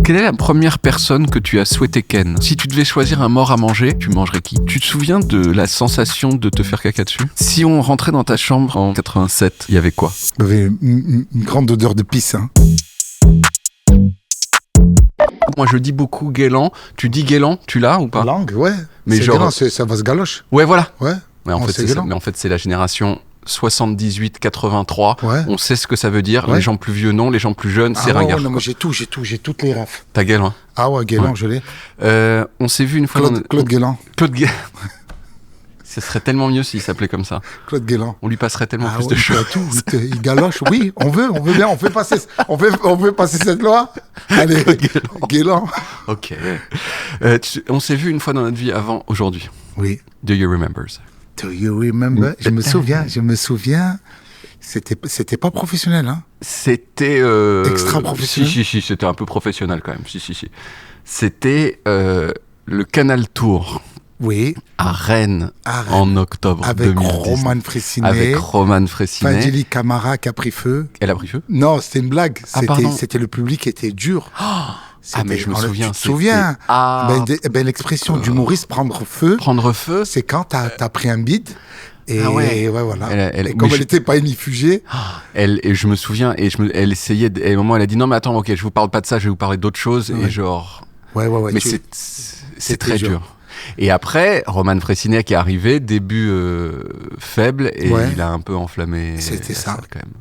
Quelle est la première personne que tu as souhaité ken? Si tu devais choisir un mort à manger, tu mangerais qui? Tu te souviens de la sensation de te faire caca dessus? Si on rentrait dans ta chambre en 87, il y avait quoi? Il y avait une grande odeur de pisse. Hein. Moi je dis beaucoup Guélan. Tu dis Guélan, tu l'as ou pas? Langue, ouais. Mais c'est genre... Guélan, ça va se galoche. Ouais, voilà. Ouais. Mais en, fait, c'est ça. Mais en fait, c'est la génération 78-83. Ouais. On sait ce que ça veut dire. Ouais. Les gens plus vieux, non. Les gens plus jeunes, c'est ringard. Ouais, non, moi j'ai toutes les rafs. T'as Guélan. Ah ouais, Guélan, Ouais. je l'ai. On s'est vu une fois Claude Guélan. Claude Guélan. Ce serait tellement mieux s'il s'appelait comme ça. Claude Guélan. On lui passerait tellement plus ouais, de choses. Il galoche, oui, on veut bien, on fait passer cette loi. Allez, Guélan. Ok. On s'est vu une fois dans notre vie avant aujourd'hui. Oui. Do you remember? Do you remember? Je me souviens. C'était pas professionnel, hein. C'était... Extra professionnel. Si, c'était un peu professionnel quand même. Si. C'était le Canal Tour. Oui. À Rennes, en octobre avec 2010. Avec Roman Frécinet. Fadjili Camara qui a pris feu. Elle a pris feu? Non, c'était une blague. Pardon. C'était le public qui était dur. Mais je me souviens. Tu te souviens? L'expression d'humoriste prendre feu. Prendre feu, c'est quand t'as pris un bide. Et ouais, voilà. Et comme elle n'était pas inifugée. Et je me souviens, elle essayait, et à un moment elle a dit non mais attends, ok, je vous parle pas de ça, je vais vous parler d'autre chose. Ouais. Et genre. Ouais. Mais c'est très dur. Et après, Roman Frécinet qui est arrivé, début faible, et il a un peu enflammé. C'était ça. Quand même.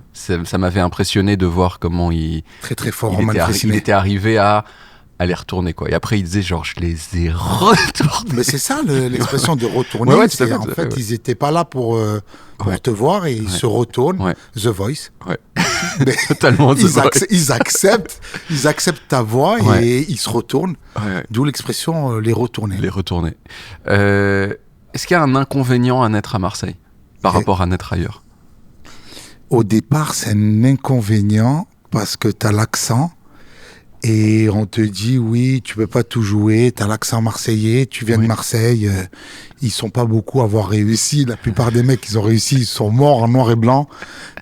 Ça m'avait impressionné de voir comment il. Très fort, Roman Frécinet. Il était arrivé à les retourner, quoi. Et après, il disait, genre, je les ai retournés. Mais c'est ça, l'expression de retourner. Ouais, en fait, ils n'étaient pas là pour te voir et ils se retournent. Ouais. The Voice. Ouais. Mais totalement The Voice. Ils acceptent ta voix et ils se retournent. Ouais. D'où l'expression les retourner. Les retourner. Est-ce qu'il y a un inconvénient à naître à Marseille par rapport à naître ailleurs? Au départ, c'est un inconvénient parce que tu as l'accent. Et on te dit, oui, tu peux pas tout jouer, t'as l'accent marseillais, tu viens de Marseille. Ils sont pas beaucoup à avoir réussi. La plupart des mecs qui ont réussi, ils sont morts en noir et blanc.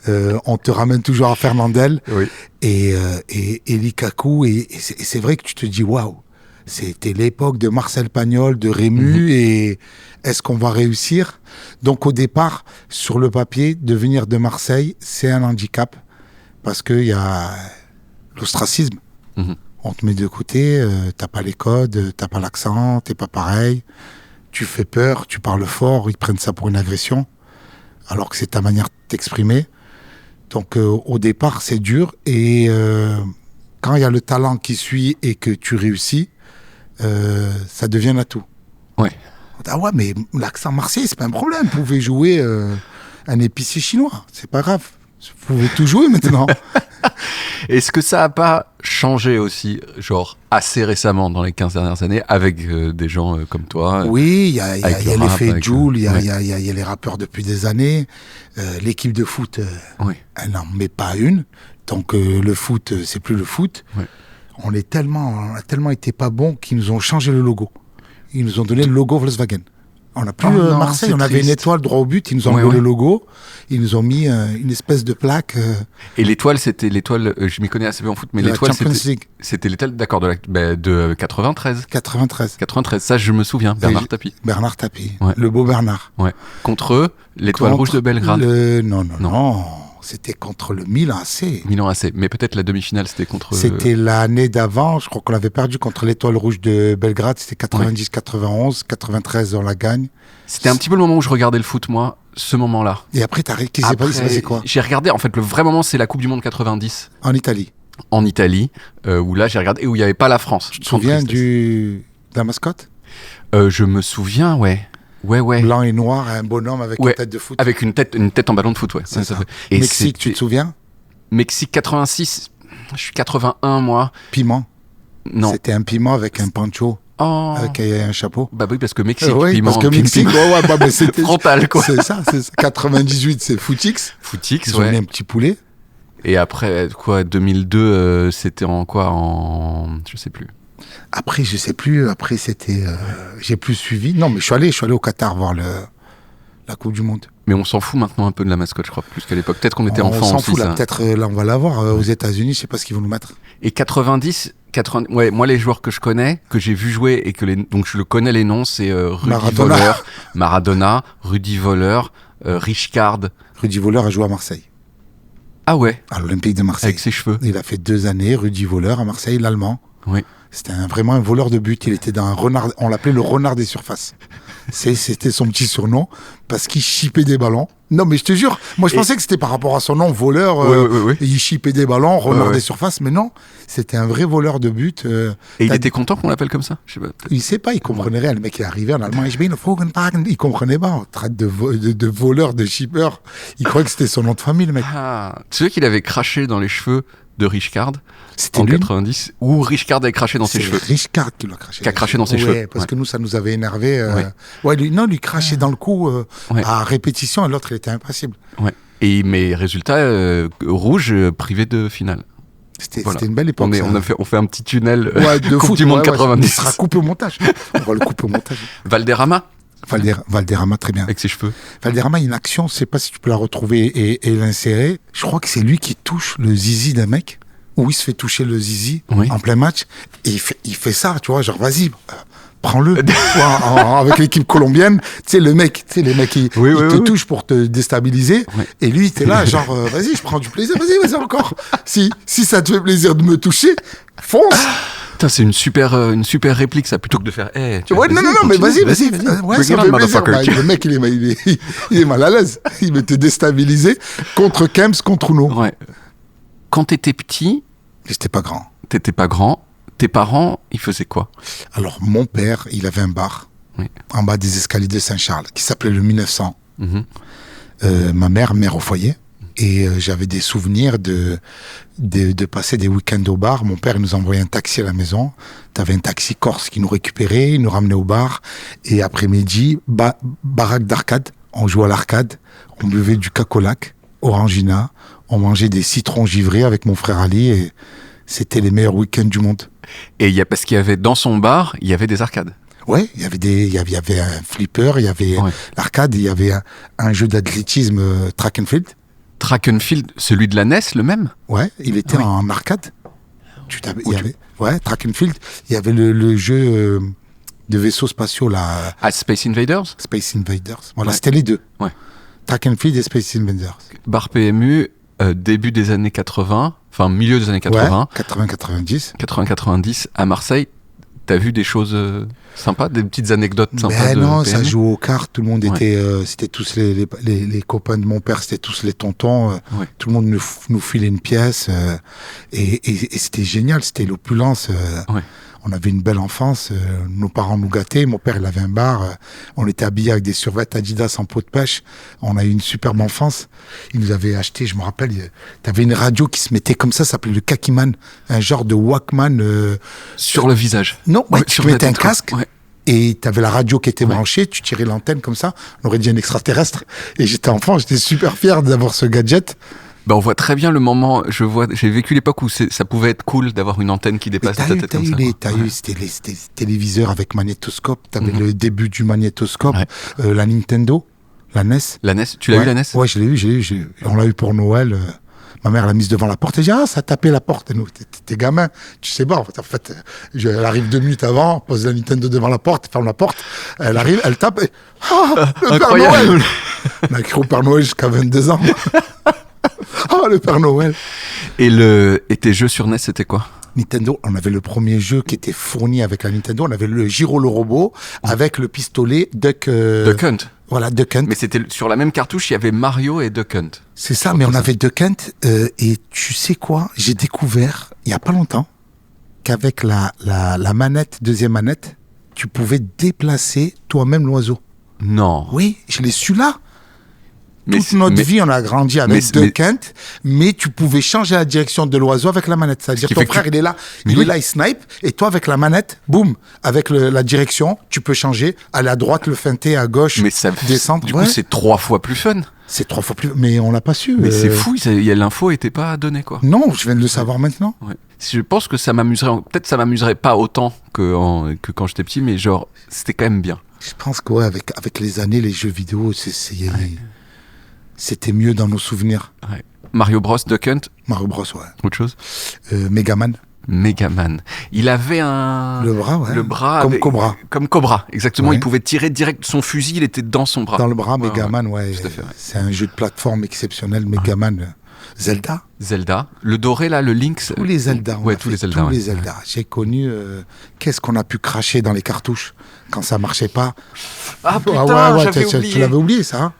On te ramène toujours à Fernandel et Likaku. Et c'est vrai que tu te dis, waouh, c'était l'époque de Marcel Pagnol, de Rému. Et est-ce qu'on va réussir? Donc au départ, sur le papier, de venir de Marseille, c'est un handicap. Parce qu'il y a l'ostracisme. On te met de côté, t'as pas les codes, t'as pas l'accent, t'es pas pareil, tu fais peur, tu parles fort, ils prennent ça pour une agression, alors que c'est ta manière de t'exprimer. Donc au départ c'est dur et quand il y a le talent qui suit et que tu réussis, ça devient un atout. Ouais. Ah ouais, mais l'accent marseillais c'est pas un problème, vous pouvez jouer un épicier chinois, c'est pas grave, vous pouvez tout jouer maintenant. Est-ce que ça a pas changé aussi, genre assez récemment dans les 15 dernières années, avec des gens comme toi? Oui, il y a l'effet Jul, il y a les rappeurs depuis des années. L'équipe de foot, elle n'en met pas une. Donc le foot, c'est plus le foot. Oui. On a tellement été pas bons qu'ils nous ont changé le logo. Ils nous ont donné le logo Volkswagen. On n'a plus Marseille, on avait une étoile droit au but, ils nous ont donné le logo, ils nous ont mis une espèce de plaque. Et l'étoile, c'était l'étoile, je m'y connais assez peu en foot, mais l'étoile, c'était l'étoile, d'accord, de 93. 93, ça je me souviens, Bernard Tapie. Bernard Tapie, le beau Bernard. Ouais. Contre l'étoile rouge de Belgrade. Non. C'était contre le Milan AC. Milan AC, mais peut-être la demi-finale, c'était contre... C'était l'année d'avant, je crois qu'on l'avait perdu contre l'Étoile Rouge de Belgrade, c'était 90-91, 93 on la gagne. C'était un petit peu le moment où je regardais le foot, moi, ce moment-là. Et après, il s'est passé quoi? J'ai regardé, en fait, le vrai moment, c'est la Coupe du Monde 90. En Italie. Où là, j'ai regardé, et où il n'y avait pas la France. Tu te souviens de la mascotte? Je me souviens, Ouais. Blanc et noir, un bonhomme avec une tête de foot. Avec une tête en ballon de foot, C'est ça. Et Mexique, tu te souviens? Mexique 86, je suis 81 moi. Piment? Non. C'était un piment avec un poncho. Avec un chapeau. Bah oui, parce que Mexique, piment. Parce que Mexique, mais c'était frontal, quoi. C'est ça. 98, c'est Footix. Ils ont mis un petit poulet. Et après, 2002, c'était je sais plus. Après, je sais plus. Après, c'était... j'ai plus suivi. Non, mais je suis allé au Qatar voir la Coupe du Monde. Mais on s'en fout maintenant un peu de la mascotte, je crois, plus qu'à l'époque. Peut-être qu'on était enfant aussi. On s'en fout, là. Peut-être, là, on va la voir. Aux États-Unis, je sais pas ce qu'ils vont nous mettre. Et 90, Ouais, moi les joueurs que je connais, que j'ai vu jouer et donc je le connais les noms, c'est Rudy Maradona. Voleur, Maradona, Rudy Voleur, Richcard. Rudy Voleur a joué à Marseille, Ah ouais, à l'Olympique de Marseille. avec ses cheveux. Il a fait 2 années, Rudy Voleur à Marseille, l'Allemand. Oui. C'était vraiment un voleur de but. Il était dans un renard. On l'appelait le renard des surfaces. C'était son petit surnom parce qu'il chipait des ballons. Non, mais je te jure, moi je pensais que c'était par rapport à son nom, voleur. Oui. Il chipait des ballons, renard Ouais. des surfaces, mais non, c'était un vrai voleur de but. Et il était content qu'on l'appelle comme ça? Je sais pas. Il sait pas, il comprenait rien. Le mec est arrivé en allemand, il comprenait pas. On traite de voleur, de shipper. Il croyait que c'était son nom de famille, le mec. Ah, tu sais qu'il avait craché dans les cheveux de Richcard C'était en lui. 90, ou Richcard avait craché dans ses C'est cheveux. Richcard qui l'a craché. Qui a craché dans ses Ouais, cheveux. parce Ouais. que nous, ça nous avait énervé. Ouais. Lui crachait dans le cou Ouais. à répétition et l'autre, il était impassible. Ouais. Mais résultat, rouge privé de finale. C'était Voilà. une belle époque. ça. On fait un petit tunnel Ouais, de Coupe foot, du Monde ouais, 90. Il sera coupé au montage. On va le couper au montage. Valderrama Valderrama, très bien. avec ses cheveux. Valderrama, une action, je sais pas si tu peux la retrouver et l'insérer. Je crois que c'est lui qui touche le zizi d'un mec, où il se fait toucher le zizi Oui. en plein match. Et il fait ça, tu vois, genre vas-y, prends-le. Tu vois, avec l'équipe colombienne, tu sais, les mecs, ils te touchent pour te déstabiliser. Oui. Et lui, t'es là, genre, vas-y, je prends du plaisir, vas-y encore. Si ça te fait plaisir de me toucher, fonce. Putain, c'est une super réplique ça, plutôt que de faire. Tu vois, non, mais vas-y. Ouais, Bring ça it me on, fait plaisir. motherfucker. Bah, le mec, il est mal à l'aise. Il veut te déstabiliser contre Kems, contre Uno. Ouais. Quand t'étais petit, J'étais pas grand. t'étais pas grand, tes parents, ils faisaient quoi? Alors, mon père, il avait un bar Oui. en bas des escaliers de Saint-Charles qui s'appelait le 1900. Mhm. Ma mère au foyer. Et j'avais des souvenirs de passer des week-ends au bar. Mon père il nous envoyait un taxi à la maison. T'avais un taxi corse qui nous récupérait, il nous ramenait au bar. Et après-midi, baraque d'arcade. On jouait à l'arcade. On buvait du cacolac, Orangina. On mangeait des citrons givrés avec mon frère Ali. Et c'était les meilleurs week-ends du monde. Et parce qu'il y avait dans son bar, il y avait des arcades. Ouais, il y avait un flipper, il y avait Ouais. l'arcade, il y avait un jeu d'athlétisme track and field. Track and field, celui de la NES, le même? Ouais, il était Oui. en arcade. Ouais, track and field. Il y avait le jeu de vaisseaux spatiaux là, À Space Invaders? Space Invaders. Voilà, Ouais. c'était les deux. Ouais. Track and field et Space Invaders. Bar PMU, début des années 80, enfin milieu des années 80, Ouais, 80-90. 80-90 à Marseille. T'as vu des choses sympas, des petites anecdotes sympas Ben de non, PMU? ça jouait aux cartes, tout le monde Ouais. était, c'était tous les copains de mon père, c'était tous les tontons, Ouais. tout le monde nous filait une pièce, et c'était génial, c'était l'opulence. Ouais. On avait une belle enfance, nos parents nous gâtaient, mon père il avait un bar, on était habillés avec des survêtements Adidas en peau de pêche, on a eu une superbe enfance. Il nous avait acheté, je me rappelle, t'avais une radio qui se mettait comme ça s'appelait le Kakiman, un genre de Walkman. Sur le visage. Non, ouais, tu sur la mettais un tête, quoi. casque. Ouais. Et tu avais la radio qui était Ouais. branchée, tu tirais l'antenne comme ça, on aurait dit un extraterrestre. Et j'étais enfant, j'étais super fier d'avoir ce gadget. Bah, on voit très bien le moment. J'ai vécu l'époque où ça pouvait être cool d'avoir une antenne qui dépasse ta tête comme ça. C'était les téléviseurs avec magnétoscope, tu avais Mhm. le début du magnétoscope, Ouais. la Nintendo, la NES. La NES, tu l'as Ouais. eu la NES? Ouais, je l'ai eu. On l'a eu pour Noël. Ma mère l'a mise devant la porte et j'ai dit, ça tapait la porte. Et nous, t'es gamin, tu sais pas. En fait, elle arrive 2 minutes avant, pose la Nintendo devant la porte, ferme la porte. Elle arrive, elle tape et, le Père Noël! On a cru au Père Noël jusqu'à 22 ans. Le Père Noël. Et tes jeux sur NES, c'était quoi? Nintendo, on avait le premier jeu qui était fourni avec la Nintendo. On avait le Giro le robot avec le pistolet Duck. Duck Hunt. Voilà, Duck Hunt. Mais c'était sur la même cartouche, il y avait Mario et Duck Hunt. C'est ça, mais on avait Duck Hunt. Et tu sais quoi? J'ai découvert, il y a pas longtemps, qu'avec la manette, deuxième manette, tu pouvais déplacer toi-même l'oiseau. Non. Oui, je l'ai su là. Mais Toute notre vie, on a grandi avec Duck Hunt, mais tu pouvais changer la direction de l'oiseau avec la manette. C'est-à-dire qui ton fait que frère, il est là, il snipe, et toi, avec la manette, boum, avec la direction, tu peux changer, aller à droite, le feinter, à gauche, Mais ça, descendre. du Ouais. coup, c'est 3 fois plus fun. C'est 3 fois plus... Mais on l'a pas su. Mais c'est fou, l'info était pas donnée, quoi. Non, je viens de le savoir maintenant. Ouais. Je pense que ça m'amuserait, peut-être ça m'amuserait pas autant que quand j'étais petit, mais genre, c'était quand même bien. Je pense que ouais, avec les années, les jeux vidéo, c'était mieux dans nos souvenirs. Ouais. Mario Bros, Duck Hunt, Mario Bros, ouais. autre chose. Megaman. Megaman. Il avait Le bras, ouais. le bras Comme Cobra. Comme Cobra, exactement. Ouais. Il pouvait tirer direct. Son fusil, il était dans son bras. Dans le bras, Megaman, ouais. Tout à fait, ouais. C'est un jeu de plateforme exceptionnel, Megaman. Zelda. Zelda. Le doré, là, le Link. Tous les Zelda. Ouais, tous les Zelda. Tous ouais. les Zelda. J'ai connu. Qu'est-ce qu'on a pu cracher dans les cartouches quand ça marchait pas. Ah putain, j'avais tu oublié. l'avais oublié, ça. Hein,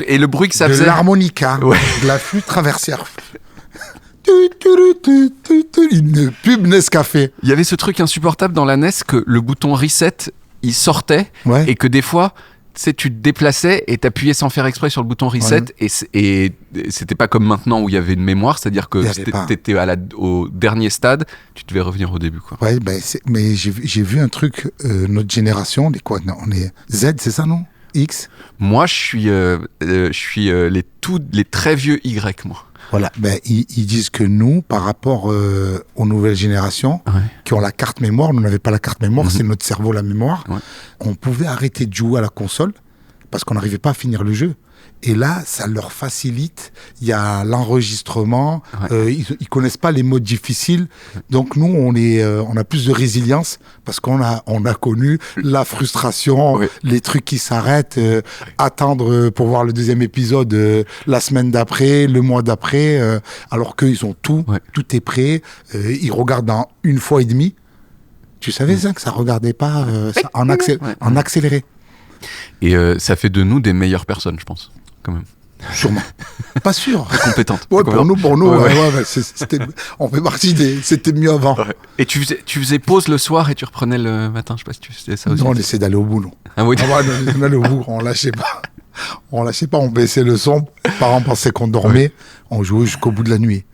Et le bruit que ça de faisait. l'harmonica, Ouais. de la flûte traversière. Une pub Nescafé. Il y avait ce truc insupportable dans la NES que le bouton reset, il sortait Ouais. et que des fois, tu sais, tu te déplaçais et t'appuyais sans faire exprès sur le bouton reset et c'était pas comme maintenant où il y avait une mémoire, c'est-à-dire que Il y avait pas. t'étais au dernier stade, tu devais revenir au début, quoi. Ouais, mais j'ai vu un truc, notre génération, on est Z, c'est ça, non? X. Moi, je suis les très vieux Y, moi. Voilà, ils disent que nous, par rapport aux nouvelles générations, Ouais. qui ont la carte mémoire, nous n'avons pas la carte mémoire, c'est notre cerveau la mémoire, Ouais. on pouvait arrêter de jouer à la console parce qu'on n'arrivait pas à finir le jeu. Et là, ça leur facilite. Il y a l'enregistrement. Ouais. Ils connaissent pas les modes difficiles. Donc nous, on a plus de résilience parce qu'on a connu la frustration, Ouais. les trucs qui s'arrêtent, attendre pour voir le deuxième épisode la semaine d'après, le mois d'après, alors qu'ils ont tout, Ouais. tout est prêt. Ils regardent en 1,5 fois. Tu savais ça que ça regardait pas ça, en accéléré. Et ça fait de nous des meilleures personnes, je pense, quand même. Sûrement. Pas sûr. Compétentes. Ouais, pour nous, Ouais. ouais, on fait partie c'était mieux avant. Ouais. Et tu faisais pause le soir et tu reprenais le matin, je sais pas si tu faisais ça aussi. Nous, on essayait d'aller au bout, non. Ah oui. Ah ouais, on allait au bout, on lâchait pas. On lâchait pas, on baissait le son. Les parents pensaient qu'on dormait, on jouait jusqu'au bout de la nuit.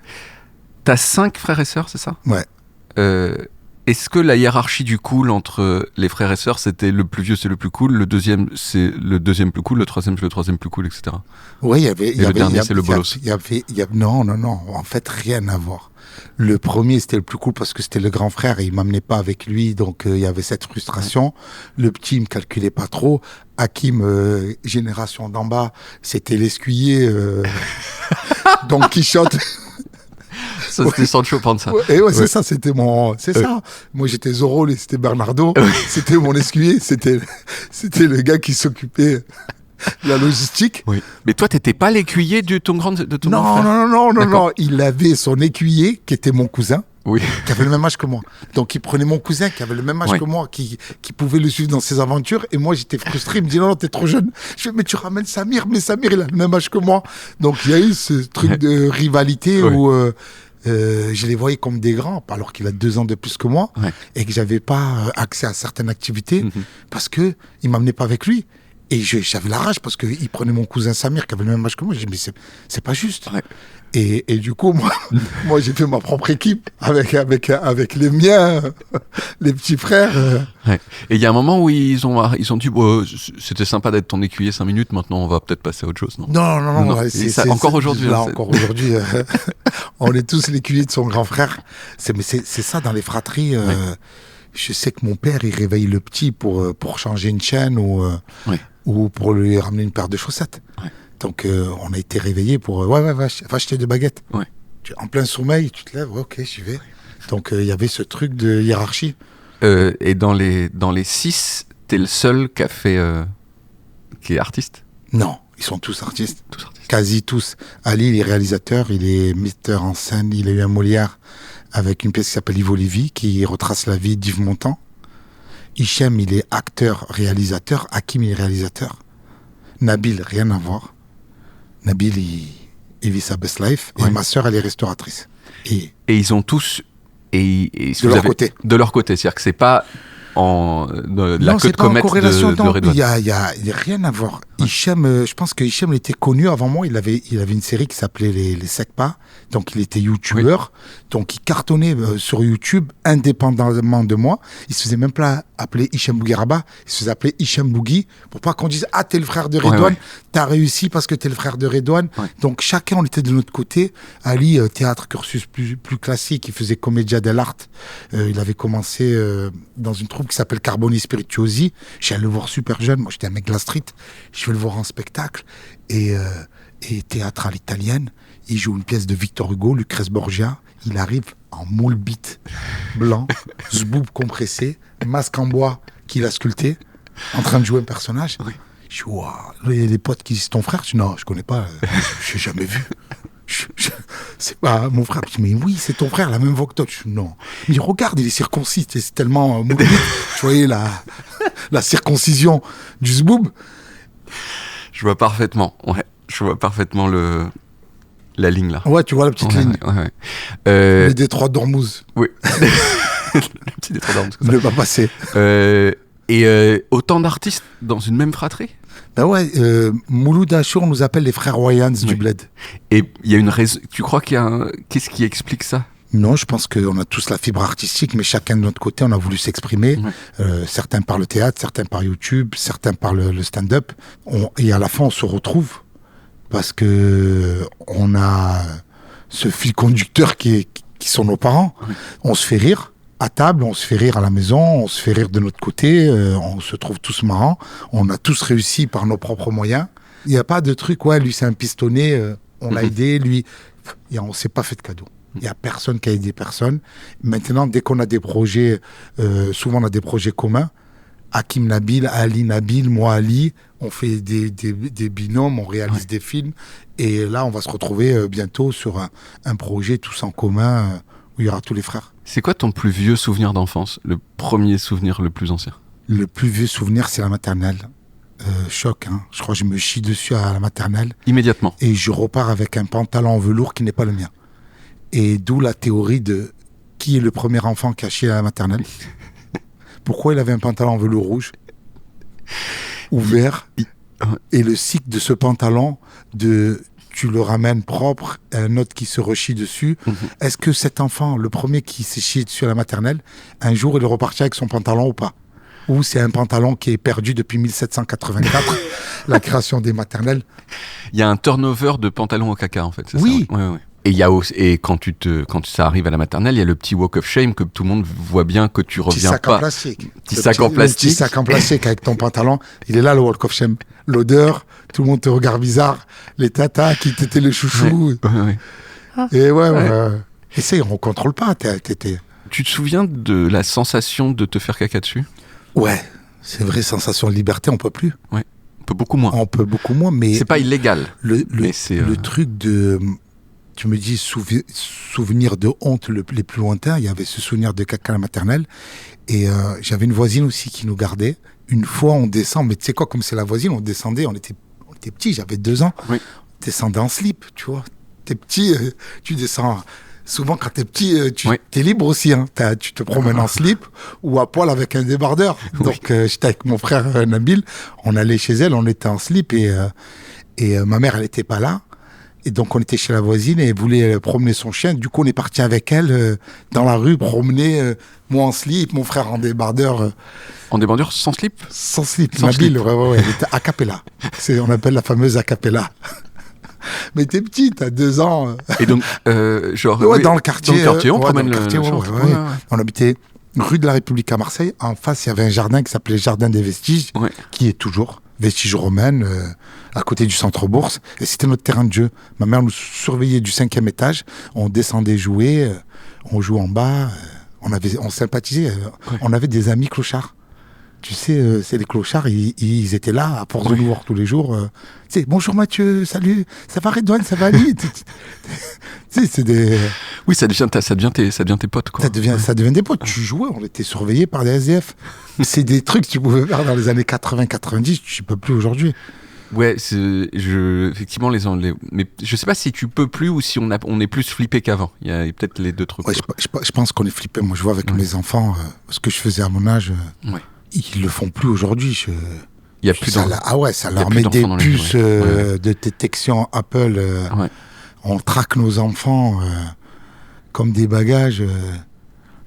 T'as 5 frères et sœurs, c'est ça? Ouais. Est-ce que la hiérarchie du cool entre les frères et sœurs, c'était le plus vieux c'est le plus cool, le deuxième c'est le deuxième plus cool, le troisième c'est le troisième plus cool, etc. Ouais, il y avait. le dernier, c'est le bolos. Non, en fait, rien à voir. Le premier, c'était le plus cool parce que c'était le grand frère et il m'amenait pas avec lui, donc il y avait cette frustration. Le petit, il me calculait pas trop. Hakim, génération d'en bas, c'était l'escuyer. Don Quichotte. Ça, c'était Sancho Panza. Et ouais, c'est ça, c'était c'est ça. Moi, j'étais Zorro, lui, c'était Bernardo. C'était mon escuyer, c'était le gars qui s'occupait de la logistique. Oui. Mais toi, t'étais pas l'écuyer de ton grand frère? Non. Il avait son écuyer, qui était mon cousin, Oui. qui avait le même âge que moi. Donc, il prenait mon cousin, qui avait le même âge Oui. que moi, qui pouvait le suivre dans ses aventures. Et moi, j'étais frustré. Il me dit, non, t'es trop jeune. Je dis, mais tu ramènes Samir. Mais Samir, il a le même âge que moi. Donc, il y a eu ce truc de rivalité Oui. où je les voyais comme des grands, alors qu'il a 2 ans de plus que moi, Ouais. et que j'avais pas accès à certaines activités Mhm. parce que il m'amenait pas avec lui. Et j'avais la rage parce qu'il prenait mon cousin Samir, qui avait le même âge que moi. Je dis, mais c'est pas juste. Ouais. Et du coup, moi j'ai fait ma propre équipe avec les miens, les petits frères. Ouais. Et il y a un moment où ils ont dit bon, c'était sympa d'être ton écuyer 5 minutes, maintenant on va peut-être passer à autre chose, non? Non. Non. Et ça, encore aujourd'hui, Là, hein, encore aujourd'hui, on est tous l'écuyer de son grand frère. Mais c'est ça dans les fratries. Je sais que mon père, il réveille le petit pour changer une chaîne ou pour lui ramener une paire de chaussettes. Ouais. Donc, on a été réveillés pour va acheter 2 baguettes. Ouais. En plein sommeil, tu te lèves, ok, j'y vais. Donc, il y avait ce truc de hiérarchie. Et dans les 6, t'es le seul qui est artiste? Non, ils sont tous artistes. Tous artistes. Quasi tous. Ali, il est réalisateur, il est metteur en scène, il a eu un Molière avec une pièce qui s'appelle Yves Olivier, qui retrace la vie d'Yves Montand. Hichem, il est acteur, réalisateur. Hakim, il est réalisateur. Nabil, rien à voir. Nabil, il vit sa best life. Ouais. Et ma sœur, elle est restauratrice. Et Et ils ont tous... Et de leur côté. De leur côté, c'est-à-dire que c'est pas la Non, queue c'est de pas en comète corrélation. de Non, Redouane. il y a rien à voir. Hichem, je pense que Hichem était connu avant moi. Il avait une série qui s'appelait les Secpas. Donc, il était youtubeur. Donc, il cartonnait sur YouTube indépendamment de moi. Il se faisait même pas appeler Hichem Bougueraba. Il se faisait appeler Hichem Bougui pour pas qu'on dise « Ah, t'es le frère de Redouane. Ouais. T'as réussi parce que t'es le frère de Redouane. Ouais. » Donc, chacun, on était de notre côté. Ali, théâtre, cursus plus classique. Il faisait Commedia dell'arte. Il avait commencé dans une troupe qui s'appelle Carboni Spirituosi. J'ai allé le voir super jeune. Moi, j'étais un mec de la street. Je vais le voir en spectacle. Et théâtre à l'italienne. Il joue une pièce de Victor Hugo, Lucrèce Borgia. Il arrive en moule bite blanc, zboob compressé, masque en bois qu'il a sculpté, en train de jouer un personnage. Oui. Je dis, waouh, les potes qui disent ton frère, je dis, non, je connais pas, je l'ai jamais vu. C'est pas mon frère. Je dis, mais oui, c'est ton frère, la même voix que toi. Je dis, non. Il dit, regarde, il est circoncis, c'est tellement moule bite. Tu voyais la circoncision du zboob. Je vois parfaitement, je vois parfaitement la ligne là. Ouais, tu vois la petite ligne. Ouais. Le détroit d'Ormuz. Oui. Le petit détroit d'Ormuz. Ne pas passer. Autant d'artistes dans une même fratrie. Ben ouais, Mouloud Achour nous appelle les frères Wayans du Bled. Et il y a une raison. Tu crois qu'il y a qu'est-ce qui explique ça? Non, je pense qu'on a tous la fibre artistique, mais chacun de notre côté, on a voulu s'exprimer. Certains par le théâtre, certains par YouTube, certains par le stand-up. Et à la fin, on se retrouve parce que on a ce fil conducteur qui sont nos parents. On se fait rire à table, on se fait rire à la maison, on se fait rire de notre côté, on se trouve tous marrants. On a tous réussi par nos propres moyens. Il n'y a pas de truc, ouais, lui c'est un pistonné, on l'a aidé, lui, on ne s'est pas fait de cadeau. Il n'y a personne qui a aidé personne. Maintenant, dès qu'on a des projets, souvent on a des projets communs, Hakim Nabil, Ali Nabil, moi Ali, on fait des binômes, on réalise des films. Et là, on va se retrouver bientôt sur un projet tous en commun où il y aura tous les frères. C'est quoi ton plus vieux souvenir d'enfance? Le premier souvenir le plus ancien? Le plus vieux souvenir, c'est la maternelle. Choc, hein. Je crois que je me chie dessus à la maternelle. Immédiatement. Et je repars avec un pantalon en velours qui n'est pas le mien. Et d'où la théorie de qui est le premier enfant qui a chié à la maternelle. Pourquoi il avait un pantalon en velours rouge ouvert et le cycle de ce pantalon tu le ramènes propre, un autre qui se rechie dessus. Est-ce que cet enfant, le premier qui s'est chié dessus à la maternelle, un jour il est reparti avec son pantalon ou pas? Ou c'est un pantalon qui est perdu depuis 1784, la création des maternelles? Il y a un turnover de pantalons au caca en fait, c'est oui. Ça? Ouais. Et quand ça arrive à la maternelle, il y a le petit walk of shame que tout le monde voit bien que tu reviens sac pas. En plastique. Petit sac en plastique. Petit sac en plastique avec ton pantalon. Il est là le walk of shame. L'odeur, tout le monde te regarde bizarre. Les tatas qui t'étaient le chouchou. Ouais. Et essaye, on contrôle pas. Tu te souviens de la sensation de te faire caca dessus? Ouais, c'est vrai, sensation de liberté, on peut plus. Ouais, on peut beaucoup moins. On peut beaucoup moins, mais c'est pas illégal. Le truc de... Tu me dis souvenir de honte les plus lointains. Il y avait ce souvenir de caca à la maternelle. Et j'avais une voisine aussi qui nous gardait. Une fois, on descend, mais tu sais quoi, comme c'est la voisine, on descendait, on était petits, j'avais 2 ans. Oui. On descendait en slip, tu vois. T'es petit, tu descends. Souvent, quand t'es petit, t'es libre aussi. Hein. Tu te promènes en slip ou à poil avec un débardeur. Oui. Donc, j'étais avec mon frère Nabil. On allait chez elle, on était en slip et ma mère, elle n'était pas là. Et donc, on était chez la voisine et elle voulait promener son chien. Du coup, on est parti avec elle dans la rue, promener, moi en slip, mon frère en débardeur. En débardeur sans slip? Sans slip. Nabil, ouais, elle était a cappella. On appelle la fameuse a cappella. Mais t'es petit, t'as 2 ans. Et donc, genre... Ouais, dans le quartier. Dans le quartier, on promène le ouais. On habitait rue de la République à Marseille. En face, il y avait un jardin qui s'appelait Jardin des Vestiges, qui est toujours... Vestiges romaines, à côté du centre bourse. Et c'était notre terrain de jeu. Ma mère nous surveillait du 5e étage. On descendait jouer, on jouait en bas. On sympathisait. On avait des amis clochards. Tu sais, c'est les clochards, ils étaient là, à force de nous voir tous les jours. Tu sais, bonjour Mathieu, salut, ça va Redouane, ça va Ali. Tu sais, c'est des... Oui, ça devient tes potes, quoi. Ça devient des potes. Tu jouais, on était surveillés par des SDF. C'est des trucs que tu pouvais faire dans les années 80-90, tu ne peux plus aujourd'hui. Ouais, effectivement, mais je sais pas si tu peux plus ou si on est plus flippé qu'avant. Il y a peut-être les deux trucs. Ouais, je pense qu'on est flippé. Moi, je vois avec mes enfants, ce que je faisais à mon âge, ils le font plus aujourd'hui. Il y a plus ça leur met des puces de détection Apple. On traque nos enfants comme des bagages.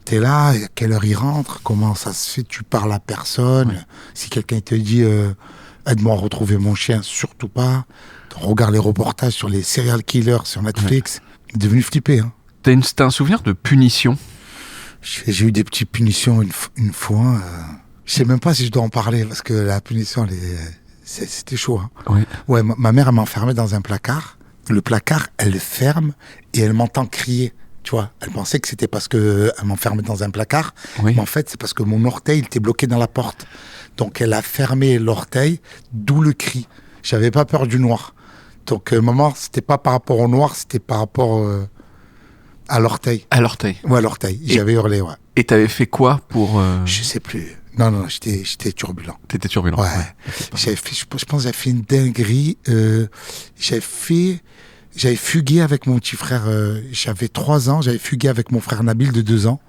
T'es là, à quelle heure ils rentrent, comment ça se fait, tu parles à personne. Si quelqu'un te dit aide-moi à retrouver mon chien, surtout pas. Regarde les reportages sur les serial killers sur Netflix. Il est devenu flippé. Hein. T'as un souvenir de punition? J'ai eu des petites punitions une fois. Je sais même pas si je dois en parler parce que la punition, c'était chaud. Hein. Ma mère, elle m'a enfermé dans un placard. Le placard, elle le ferme et elle m'entend crier Tu vois, elle pensait que c'était parce qu'elle m'enfermait dans un placard. Oui. Mais en fait, c'est parce que mon orteil il était bloqué dans la porte. Donc, elle a fermé l'orteil, d'où le cri. J'avais pas peur du noir. Donc, maman, c'était pas par rapport au noir, c'était par rapport à l'orteil. À l'orteil. Ouais, à l'orteil. J'avais hurlé, ouais. Et t'avais fait quoi pour... Je sais plus. Non, j'étais turbulent. T'étais turbulent. Ouais. J'avais fait, je pense que j'avais fait une dinguerie. J'avais fugué avec mon petit frère. J'avais 3 ans. J'avais fugué avec mon frère Nabil de 2 ans.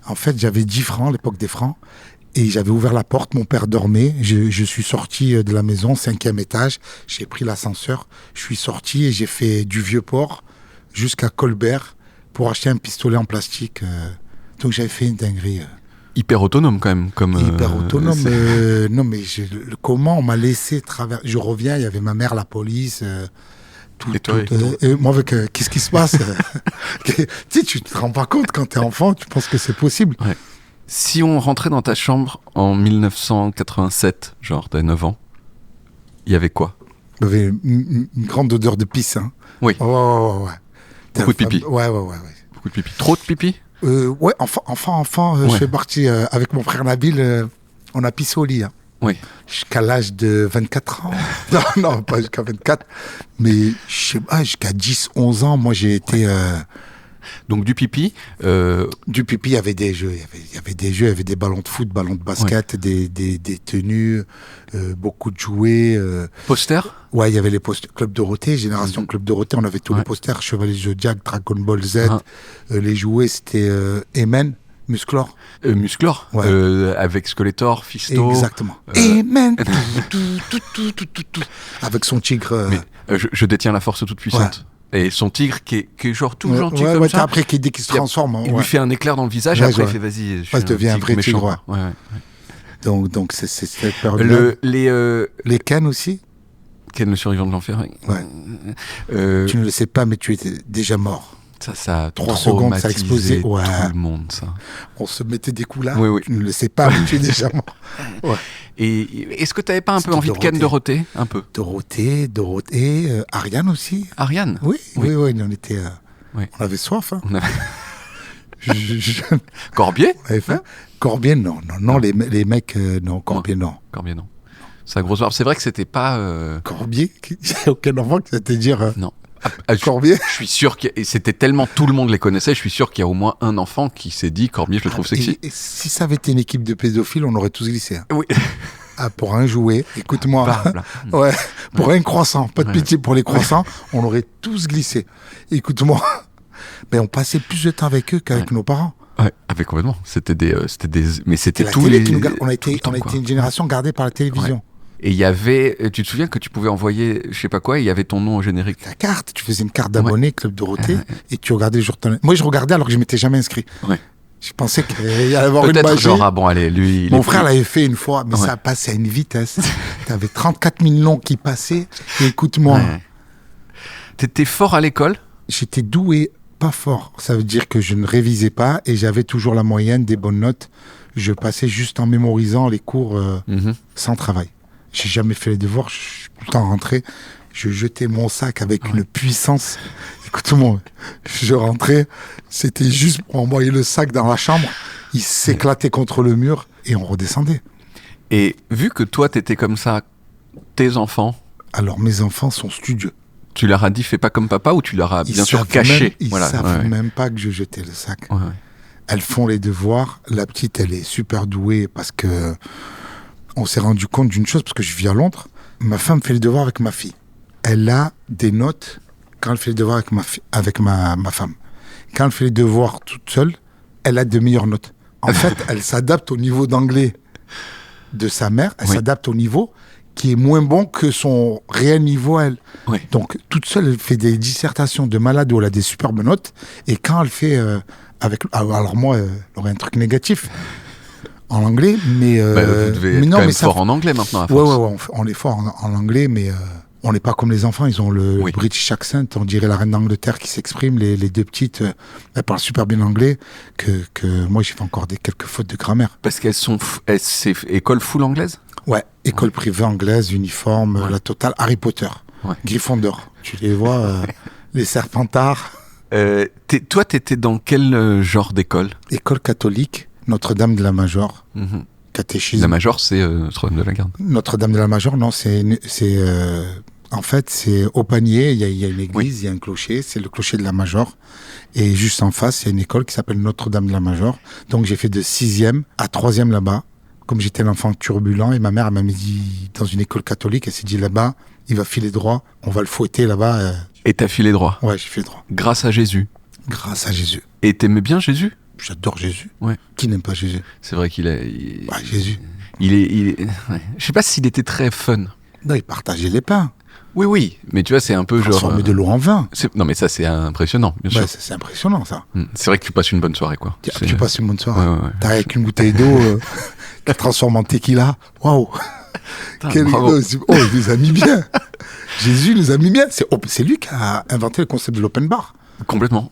En fait, j'avais 10 francs, l'époque des francs. Et j'avais ouvert la porte. Mon père dormait. Je suis sorti de la maison, 5e étage. J'ai pris l'ascenseur. Je suis sorti et j'ai fait du Vieux-Port jusqu'à Colbert pour acheter un pistolet en plastique. Donc, j'avais fait une dinguerie. Hyper autonome quand même. Hyper autonome. Non, mais comment on m'a laissé traverser. Je reviens, il y avait ma mère, la police. Et moi, avec qu'est-ce qui se passe tu te rends pas compte quand t'es enfant, tu penses que c'est possible. Ouais. Si on rentrait dans ta chambre en 1987, genre t'as 9 ans, il y avait quoi? Il y avait une grande odeur de pisse. Hein. Oui. Ouais. Beaucoup de pipi. Ouais. Beaucoup de pipi. Trop de pipi? Ouais, enfant, je suis parti avec mon frère Nabil, on a pissé au lit. Hein. Oui. Jusqu'à l'âge de 24 ans. non, pas jusqu'à 24. Mais je sais pas, jusqu'à 10, 11 ans, moi j'ai été... Donc du pipi Du pipi, il y avait des jeux. Il y avait des jeux, il y avait des ballons de foot, ballons de basket, des tenues, beaucoup de jouets. Posters? Ouais, il y avait les posters. Club Dorothée, Génération Club Dorothée, on avait tous les posters. Chevalier Zodiac, Dragon Ball Z. Les jouets, c'était Emen, Musclor. Musclor, ouais. Avec Skeletor, Fisto. Exactement. Emen. Tout. Avec son tigre. Mais, je détiens la force toute puissante. Ouais. Et son tigre qui est genre tout gentil comme ça. Après, dès qu'il se transforme. Il lui fait un éclair dans le visage, après il fait vas-y. Je deviens un vrai tigre. Ouais. Donc c'est cette période. Les Ken aussi. Ken le survivant de l'enfer. Ouais. Tu ne le sais pas, mais tu étais déjà mort. Ça a 3 secondes, ça a explosé. Ouais. Tout le monde, ça. On se mettait des coups là. Oui. Tu ne le sais pas, mais tu es déjà mort. Ouais. Et est-ce que tu n'avais pas un peu envie de Ken Dorothée, un peu? Dorothée, Ariane aussi. Ariane? Oui, on était. On avait soif. Hein. Corbier? On avait faim. Corbier, non. Les mecs, non. Corbier, non. Corbier, non. C'est un gros soir. C'est vrai que c'était pas. Corbier? Il n'y a aucun enfant qui va te dire. Non. Corbier. Je suis sûr que c'était tellement tout le monde les connaissait, je suis sûr qu'il y a au moins un enfant qui s'est dit Corbier, je le trouve sexy. Et si ça avait été une équipe de pédophiles, on aurait tous glissé. Hein. Oui. Pour un jouet, écoute-moi. Ouais, pour un croissant, pas de pitié pour les croissants, on aurait tous glissé. Écoute-moi. Mais on passait plus de temps avec eux qu'avec nos parents. Ouais, avec complètement. Mais c'était tous les. On a été une génération gardée par la télévision. Ouais. Et il y avait, tu te souviens que tu pouvais envoyer, je sais pas quoi, il y avait ton nom au générique. Ta carte, tu faisais une carte d'abonné, Club Dorothée, et tu regardais le jour de ton... Moi, je regardais alors que je m'étais jamais inscrit. Ouais. Je pensais qu'il allait y avoir une magie. Genre, bon, allez, lui... Mon frère l'avait fait une fois, mais ça passait à une vitesse. T'avais 34 millions qui passaient, et écoute-moi. Ouais. T'étais fort à l'école? J'étais doué, pas fort. Ça veut dire que je ne révisais pas, et j'avais toujours la moyenne, des bonnes notes. Je passais juste en mémorisant les cours sans travail. J'ai jamais fait les devoirs, je suis tout le temps rentré. Je jetais mon sac avec une puissance. Écoute-moi, je rentrais, c'était juste pour envoyer le sac dans la chambre. Il s'éclatait contre le mur et on redescendait. Et vu que toi, t'étais comme ça, tes enfants... Alors, mes enfants sont studieux. Tu leur as dit, fais pas comme papa, ou tu leur as bien sûr caché? Ils savent même pas que je jetais le sac. Ouais. Elles font les devoirs. La petite, elle est super douée parce que... On s'est rendu compte d'une chose, parce que je vis à Londres. Ma femme fait les devoirs avec ma fille. Elle a des notes quand elle fait les devoirs avec ma femme. Quand elle fait les devoirs toute seule, elle a de meilleures notes. En fait, elle s'adapte au niveau d'anglais de sa mère. Elle s'adapte au niveau qui est moins bon que son réel niveau à elle. Oui. Donc, toute seule, elle fait des dissertations de malade où elle a des superbes notes. Et quand elle fait avec... Alors moi, elle aurait un truc négatif. En anglais, mais... vous devez être quand même fort en anglais maintenant, à force. Ouais, on est fort en anglais, mais on n'est pas comme les enfants. Ils ont le British accent, on dirait la reine d'Angleterre qui s'exprime. Les deux petites, elles parlent super bien anglais, que moi, j'ai fait encore quelques fautes de grammaire. Parce qu'elles sont... c'est école full anglaise? Ouais, école privée anglaise, uniforme, la totale. Harry Potter, Gryffondor. Tu les vois, les Serpentards. Toi, t'étais dans quel genre d'école? École catholique, Notre-Dame de la Major, catéchisme. La Major, c'est Notre-Dame de la Garde. Notre-Dame de la Major, non, en fait, c'est au panier, il y a une église, il y a un clocher, c'est le clocher de la Major. Et juste en face, il y a une école qui s'appelle Notre-Dame de la Major. Donc j'ai fait de 6e à 3e là-bas. Comme j'étais l'enfant turbulent, et ma mère elle m'a mis dans une école catholique, elle s'est dit là-bas, il va filer droit, on va le fouetter là-bas. Et t'as filé droit? Ouais, j'ai fait droit. Grâce à Jésus? Grâce à Jésus. Et t'aimais bien Jésus? J'adore Jésus. Ouais. Qui n'aime pas Jésus? C'est vrai qu'il est... Jésus. Il est... Ouais. Je sais pas s'il était très fun. Non, il partageait les pains. Oui, mais tu vois, c'est un peu genre... Transformer de l'eau en vin. Non, mais ça, c'est impressionnant, bien sûr. C'est impressionnant, ça. C'est vrai que tu passes une bonne soirée, quoi. Tu passes une bonne soirée. Ouais. T'arrives avec une bouteille d'eau qui transforme en tequila. Waouh. Bravo. Il nous a mis bien. Jésus nous a mis bien. C'est lui qui a inventé le concept de l'open bar. Complètement,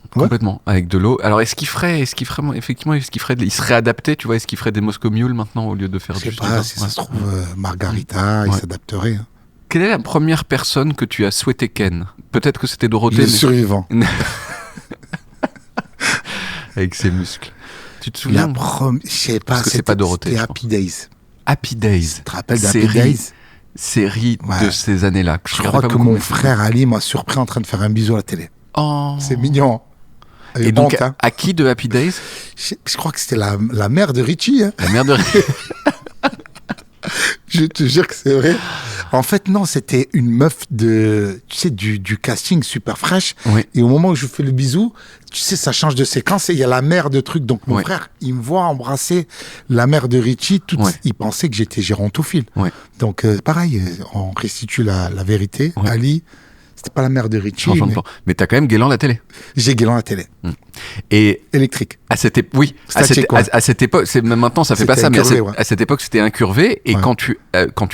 avec de l'eau. Alors, il serait adapté, tu vois, est-ce qu'il ferait des Moscow Mule maintenant au lieu de faire Je sais pas, si ça se trouve, Margarita, il s'adapterait. Hein. Quelle est la première personne que tu as souhaité ken? Peut-être que c'était Dorothée. Le survivant. Avec ses muscles. Tu te souviens? Je sais pas, c'est pas Dorothée. C'était Happy Days. Happy Days. Tu te rappelles d'Happy Days? Série de ces années-là. Je crois que mon frère Ali m'a surpris en train de faire un bisou à la télé. Oh. C'est mignon. Et donc, à qui de Happy Days? Je crois que c'était la mère de Richie. Hein. La mère de Richie. Je te jure que c'est vrai. En fait, non, c'était une meuf du casting super fraîche. Oui. Et au moment où je fais le bisou, tu sais, ça change de séquence et il y a la mère de truc. Donc, mon frère, il me voit embrasser la mère de Richie. Il pensait que j'étais gérontophile. Ouais. Donc, pareil, on restitue la vérité. Ouais. Ali, c'était pas la mère de Richie. Mais t'as quand même Guélan la télé. J'ai Guélan la télé. Et électrique. À cette époque, maintenant ça fait pas ça, mais à cette époque c'était incurvé. Et quand tu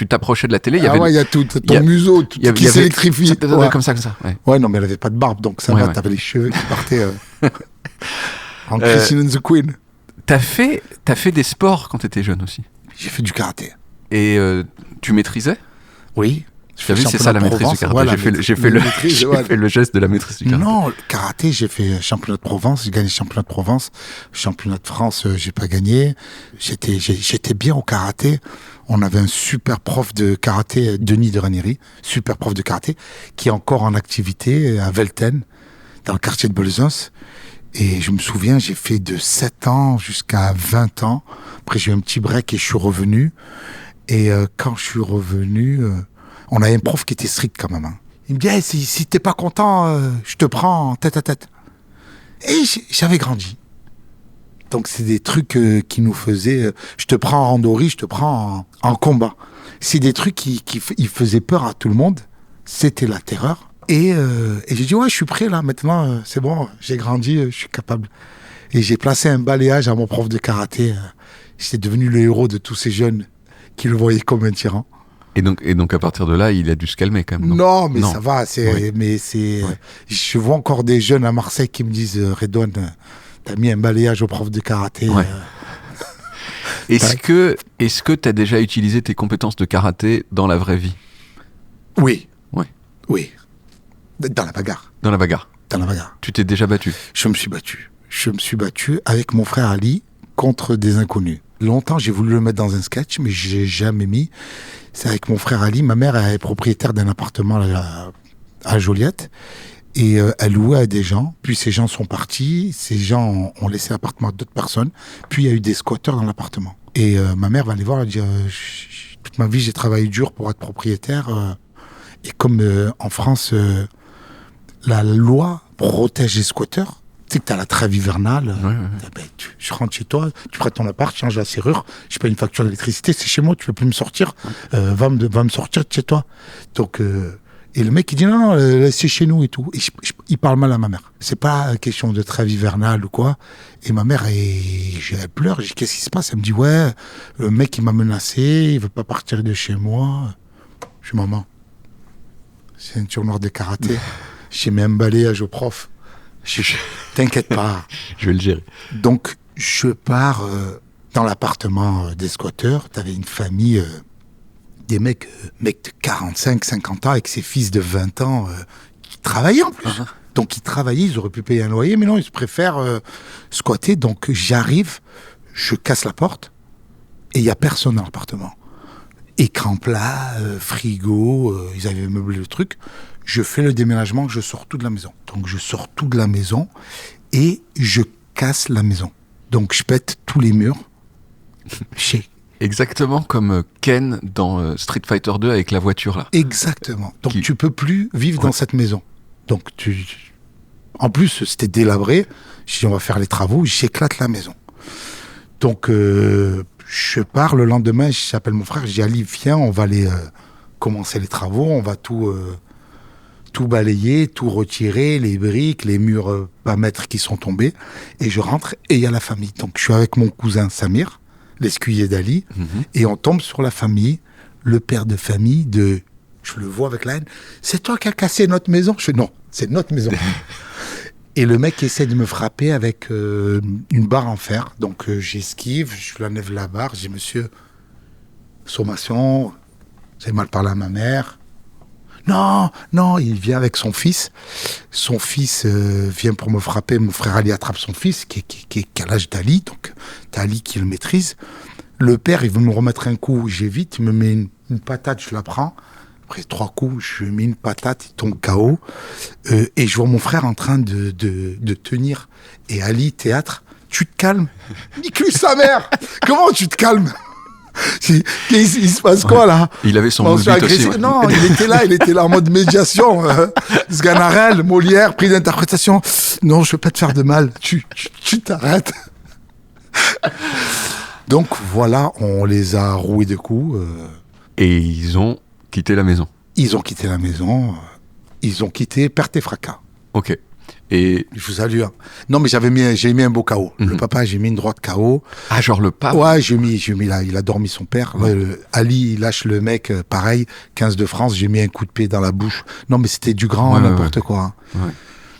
t'approchais de la télé, il y avait. Il y a tout ton museau qui s'électrifie. Comme ça. Ouais, non, mais elle avait pas de barbe, donc ça va. T'avais les cheveux qui partaient en Christine and the Queen. T'as fait des sports quand t'étais jeune aussi. J'ai fait du karaté. Et tu maîtrisais? Oui. Tu as vu, c'est ça la maîtrise du karaté. Voilà, j'ai fait le geste de la maîtrise du karaté. Non, le karaté, j'ai fait championnat de Provence, j'ai gagné championnat de Provence. Championnat de France, j'ai pas gagné. J'étais bien au karaté. On avait un super prof de karaté, Denis de Ranieri, super prof de karaté, qui est encore en activité à Velten, dans le quartier de Belzons. Et je me souviens, j'ai fait de 7 ans jusqu'à 20 ans. Après, j'ai eu un petit break et je suis revenu. Et quand je suis revenu... on avait un prof qui était strict quand même. Hein. Il me dit, hey, si t'es pas content, je te prends en tête à tête. Et j'avais grandi. Donc c'est des trucs qui nous faisaient, je te prends en randori, je te prends en combat. C'est des trucs qui faisaient peur à tout le monde. C'était la terreur. Et j'ai dit, ouais, je suis prêt là, maintenant, c'est bon, j'ai grandi, je suis capable. Et j'ai placé un balayage à mon prof de karaté. J'étais devenu le héros de tous ces jeunes qui le voyaient comme un tyran. Et donc à partir de là, il a dû se calmer quand même. Non, mais ça va. Je vois encore des jeunes à Marseille qui me disent, Redouane, t'as mis un balayage au prof de karaté. Ouais. Est-ce que t'as déjà utilisé tes compétences de karaté dans la vraie vie? Oui. Ouais. Oui. Dans la bagarre. Dans la bagarre. Dans la bagarre. Tu t'es déjà battu? Je me suis battu avec mon frère Ali contre des inconnus. Longtemps, j'ai voulu le mettre dans un sketch, mais j'ai jamais mis. C'est avec mon frère Ali. Ma mère est propriétaire d'un appartement à Joliette. Et elle louait à des gens. Puis ces gens sont partis. Ces gens ont laissé l'appartement à d'autres personnes. Puis il y a eu des squatteurs dans l'appartement. Et ma mère va aller voir et dire toute ma vie, j'ai travaillé dur pour être propriétaire. Et comme en France, la loi protège les squatteurs. Tu sais que tu as la trêve hivernale. Ouais. Je rentre chez toi, tu prêtes ton appart, tu changes la serrure, je paye une facture d'électricité, c'est chez moi, tu peux plus me sortir. Va me sortir de chez toi. Donc, et le mec, il dit non, c'est chez nous et tout. Et il parle mal à ma mère. C'est pas question de trêve hivernale ou quoi. Et ma mère, elle pleure. Je dis, qu'est-ce qui se passe? Elle me dit, ouais, le mec, il m'a menacé, il veut pas partir de chez moi. Je dis, maman, c'est un tournoi de karaté. J'ai mis un balayage au prof. T'inquiète pas. Je vais le gérer. Donc, je pars dans l'appartement des squatteurs. T'avais une famille, des mecs de 45, 50 ans avec ses fils de 20 ans qui travaillaient en plus. Donc ils travaillaient, ils auraient pu payer un loyer, mais non, ils préfèrent squatter. Donc j'arrive, je casse la porte et il n'y a personne dans l'appartement. Écran plat, frigo, ils avaient meublé le truc. Je fais le déménagement, je sors tout de la maison. Donc je sors tout de la maison et je casse la maison. Donc je pète tous les murs. Exactement comme Ken dans Street Fighter 2 avec la voiture là. Exactement. Donc tu peux plus vivre dans cette maison. Donc en plus c'était délabré. Je dis on va faire les travaux, j'éclate la maison. Donc je pars le lendemain, j'appelle mon frère, je dis Ali viens, on va aller commencer les travaux, on va tout balayer, tout retirer, les briques, les murs pas mètres qui sont tombés, et je rentre et il y a la famille. Donc je suis avec mon cousin Samir, l'escuyer d'Ali, et on tombe sur la famille, le père de famille je le vois avec la haine, c'est toi qui as cassé notre maison? Je fais non, c'est notre maison. Et le mec essaie de me frapper avec une barre en fer, donc j'esquive, je lui enlève la barre, je dis monsieur, sommation, j'ai mal parlé à ma mère. Non, il vient avec son fils. Son fils vient pour me frapper. Mon frère Ali attrape son fils, qui est à l'âge d'Ali. Donc, t'as Ali qui le maîtrise. Le père, il veut me remettre un coup. J'évite, il me met une patate, je la prends. Après 3 coups, je lui mets une patate, il tombe KO. Et je vois mon frère en train de tenir. Et Ali, théâtre, tu te calmes. Nique-lui sa mère. Comment tu te calmes? Il se passe quoi là? Il avait son mouvement aussi. Ouais. Non, il était là en mode médiation. Sganarelle, Molière, prise d'interprétation. Non, je veux pas te faire de mal. Tu t'arrêtes. Donc voilà, on les a roués de coups. Et ils ont quitté la maison. Ils ont quitté la maison. Ils ont quitté perte et fracas. Ok. Et je vous salue. Hein. Non, mais j'ai mis un beau KO. Le papa, j'ai mis une droite KO. Ah, genre le pape. Ouais, j'ai mis là, il a dormi son père. Ouais. Ali, il lâche le mec, pareil, 15 de France, j'ai mis un coup de pied dans la bouche. Non, mais c'était du grand, n'importe quoi. Hein. Ouais.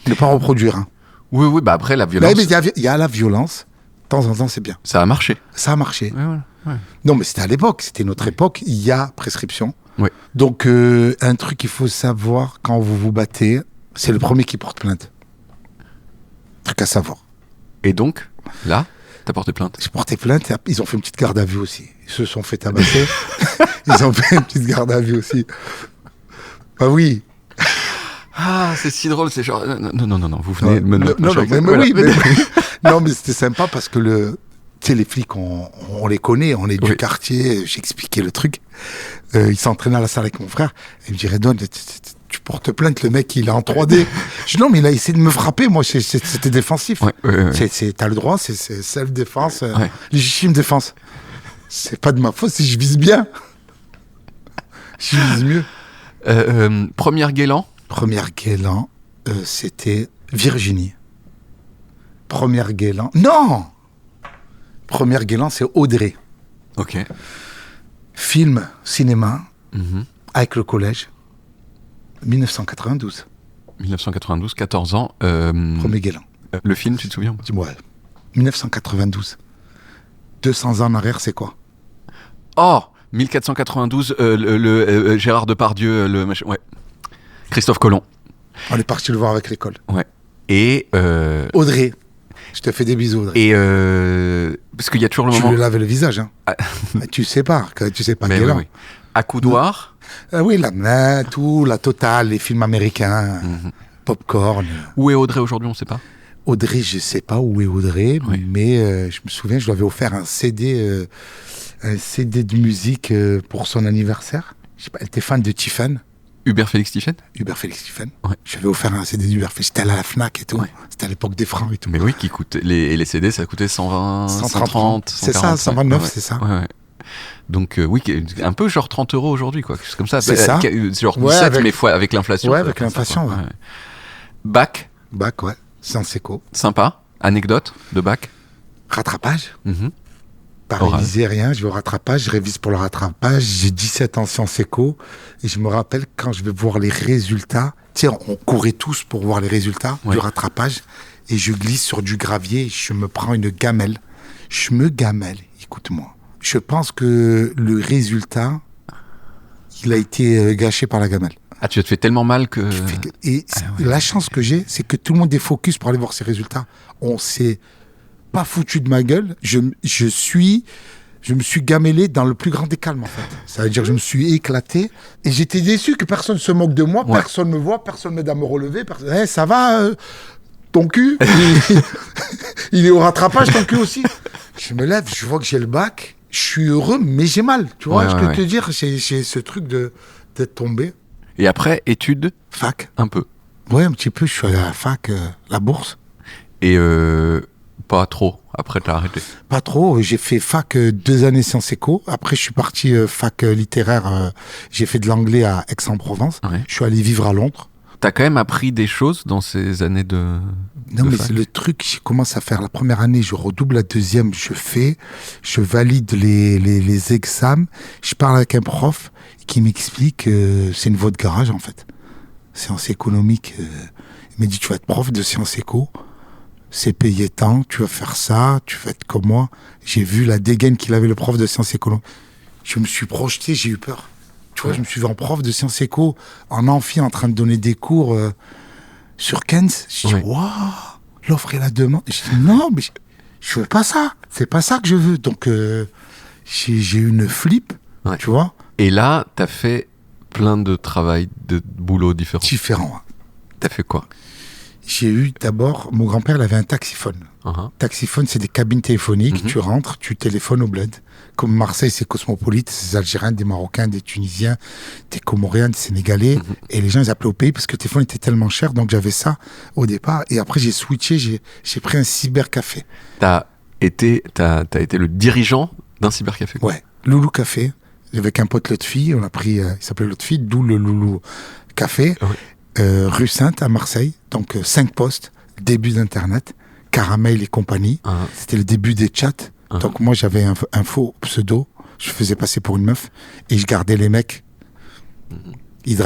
Ne pas reproduire. Hein. Oui, bah après, la violence. Mais il y a la violence. De temps en temps, c'est bien. Ça a marché. Ça a marché. Ouais. Non, mais c'était à l'époque, c'était notre époque. Il y a prescription. Ouais. Donc, un truc qu'il faut savoir quand vous vous battez, c'est le premier qui porte plainte. Truc à savoir. Et donc, là, t'as porté plainte? J'ai porté plainte, ils ont fait une petite garde à vue aussi. Ils se sont fait tabasser. Ils ont fait une petite garde à vue aussi. Bah oui. Ah, c'est si drôle, c'est genre... Non, vous venez me... Non, mais c'était sympa parce que tu sais, les flics, on les connaît, on est du quartier, j'expliquais le truc. Ils s'entraînaient à la salle avec mon frère. Et il me dit, Redouane, tu portes plainte, le mec, il est en 3D. Je dis, non, mais il a essayé de me frapper, moi, c'était défensif. T'as le droit, c'est self-défense, légitime défense. C'est pas de ma faute si je vise bien. Je vise mieux. Première Guélan, c'était Virginie. Première Guélan. Non! Première Guélan, c'est Audrey. Ok. Film, cinéma, avec le collège. 1992. 1992, 14 ans. Premier Guélan. Le film, tu te souviens? Ouais. 1992. 200 ans en arrière, c'est quoi? Oh 1492, Gérard Depardieu, le machin. Ouais. Christophe Colomb. On est parti le voir avec l'école. Ouais. Et. Audrey. Je te fais des bisous, Audrey. Et. Parce qu'il y a toujours le moment. Tu lui laves le visage, hein. Tu sais pas Guélan. Oui. Accoudoir. Oui, la main, tout, la totale, les films américains, Popcorn. Où est Audrey aujourd'hui, on ne sait pas? Audrey, je ne sais pas où est Audrey, mais je me souviens, je lui avais offert un CD de musique pour son anniversaire. Je sais pas, elle était fan de Tiffen. Hubert Félix Tiffen. Ouais. Je lui avais offert un CD d'Hubert Félix. C'était à la Fnac et tout. Ouais. C'était à l'époque des francs et tout. Mais oui, qui coûte les CD, ça coûtait 120, 130, 140. C'est ça, 129, c'est ça. Ouais. Donc oui, un peu genre 30 € aujourd'hui, quoi. C'est comme ça. C'est ça. Genre 17, mais avec l'inflation. Ouais, avec l'inflation, ouais. Bac, ouais. Sciences éco. Sympa. Anecdote de bac. Rattrapage. Pas réviser rien, je vais au rattrapage, je révise pour le rattrapage. J'ai 17 ans en sciences éco. Et je me rappelle quand je vais voir les résultats. Tu sais, on courait tous pour voir les résultats du rattrapage. Et je glisse sur du gravier et je me prends une gamelle. Écoute-moi. Je pense que le résultat, il a été gâché par la gamelle. Ah, tu as fait tellement mal que... La chance que j'ai, c'est que tout le monde est focus pour aller voir ses résultats. On s'est pas foutu de ma gueule. Je me suis gamellé dans le plus grand des calmes, en fait. Ça veut dire que je me suis éclaté. Et j'étais déçu que personne se moque de moi, personne me voit, personne m'aide à me relever. Ça va, ton cul il est au rattrapage, ton cul aussi. Je me lève, je vois que j'ai le bac. Je suis heureux, mais j'ai mal. Tu vois, je peux te dire, j'ai ce truc d'être tombé. Et après, études? Fac. Un peu. Ouais, un petit peu. Je suis allé à la fac, la bourse. Et pas trop, après t'as arrêté? Pas trop. J'ai fait fac 2 années Sciences Éco. Après, je suis parti fac littéraire. J'ai fait de l'anglais à Aix-en-Provence. Ouais. Je suis allé vivre à Londres. T'as quand même appris des choses dans ces années de mais fac. C'est le truc, je commence à faire la première année, je redouble la deuxième, je valide les examens. Je parle avec un prof qui m'explique que c'est une voie de garage, en fait. Sciences économiques. Il m'a dit, tu vas être prof de sciences éco. C'est payé tant, tu vas faire ça, tu vas être comme moi. J'ai vu la dégaine qu'il avait, le prof de sciences éco. Je me suis projeté, j'ai eu peur. Tu vois, je me suis vu en prof de sciences éco, en amphi, en train de donner des cours sur Keynes. Je dis, waouh, l'offre et la demande. Je dis, non, mais je veux pas ça. C'est pas ça que je veux. Donc, j'ai eu une flip, tu vois. Et là, t'as fait plein de travail, de boulot différents. Différents. T'as fait quoi? J'ai eu d'abord, mon grand-père il avait un taxiphone. Taxiphone, c'est des cabines téléphoniques. Tu rentres, tu téléphones au bled. Comme Marseille, c'est cosmopolite, c'est des Algériens, des Marocains, des Tunisiens, des Comoriens, des Sénégalais. Et les gens, ils appelaient au pays parce que le téléphone était tellement cher. Donc j'avais ça au départ. Et après, j'ai switché, j'ai pris un cybercafé. T'as été le dirigeant d'un cybercafé? Ouais, Loulou Café. Avec un pote Lotfi, on a pris, il s'appelait Lotfi, d'où le Loulou Café. Rue Sainte à Marseille, donc 5 postes, début d'Internet, Caramel et compagnie. C'était le début des chats. Donc moi j'avais un faux pseudo, je faisais passer pour une meuf et je gardais les mecs. Ils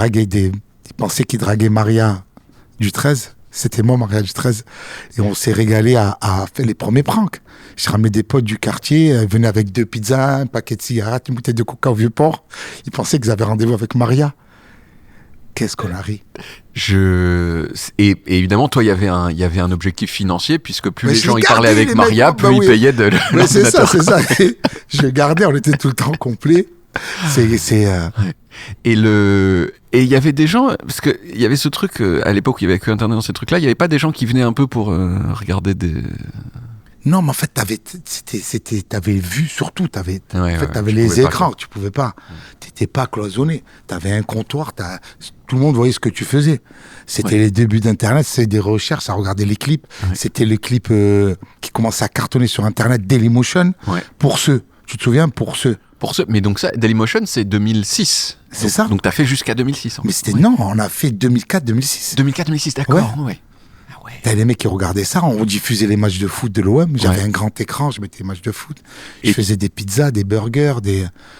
pensaient qu'ils draguaient Maria du 13. C'était moi, Maria du 13. Et on s'est régalé à faire les premiers pranks. Je ramenais des potes du quartier, ils venaient avec 2 pizzas, un paquet de cigarettes, une bouteille de coca au Vieux-Port. Ils pensaient qu'ils avaient rendez-vous avec Maria. Qu'est-ce qu'on a ri. Et évidemment, toi, il y avait un objectif financier, puisque plus les gens ils parlaient avec Maria, plus ils payaient de l'ordinateur. C'est ça. Je gardais, on était tout le temps complet. Et il y avait des gens, parce que il y avait ce truc, à l'époque où il y avait que Internet dans ces trucs-là, il n'y avait pas des gens qui venaient un peu pour regarder des... Non, mais en fait, t'avais vu surtout, t'avais les écrans, tu pouvais pas. T'étais pas cloisonné. T'avais un comptoir, tout le monde voyait ce que tu faisais. C'était les débuts d'Internet, c'était des recherches, ça regardait les clips. C'était les clips qui commençaient à cartonner sur Internet, Dailymotion, pour ceux. Tu te souviens, pour ceux. Mais donc ça, Dailymotion, c'est 2006. C'est ça. Donc t'as fait jusqu'à 2006. Mais c'était non, on a fait 2004-2006. 2004-2006, d'accord. Ouais. T'as les mecs qui regardaient ça, on diffusait les matchs de foot de l'OM, j'avais un grand écran, je mettais les matchs de foot, je faisais des pizzas, des burgers,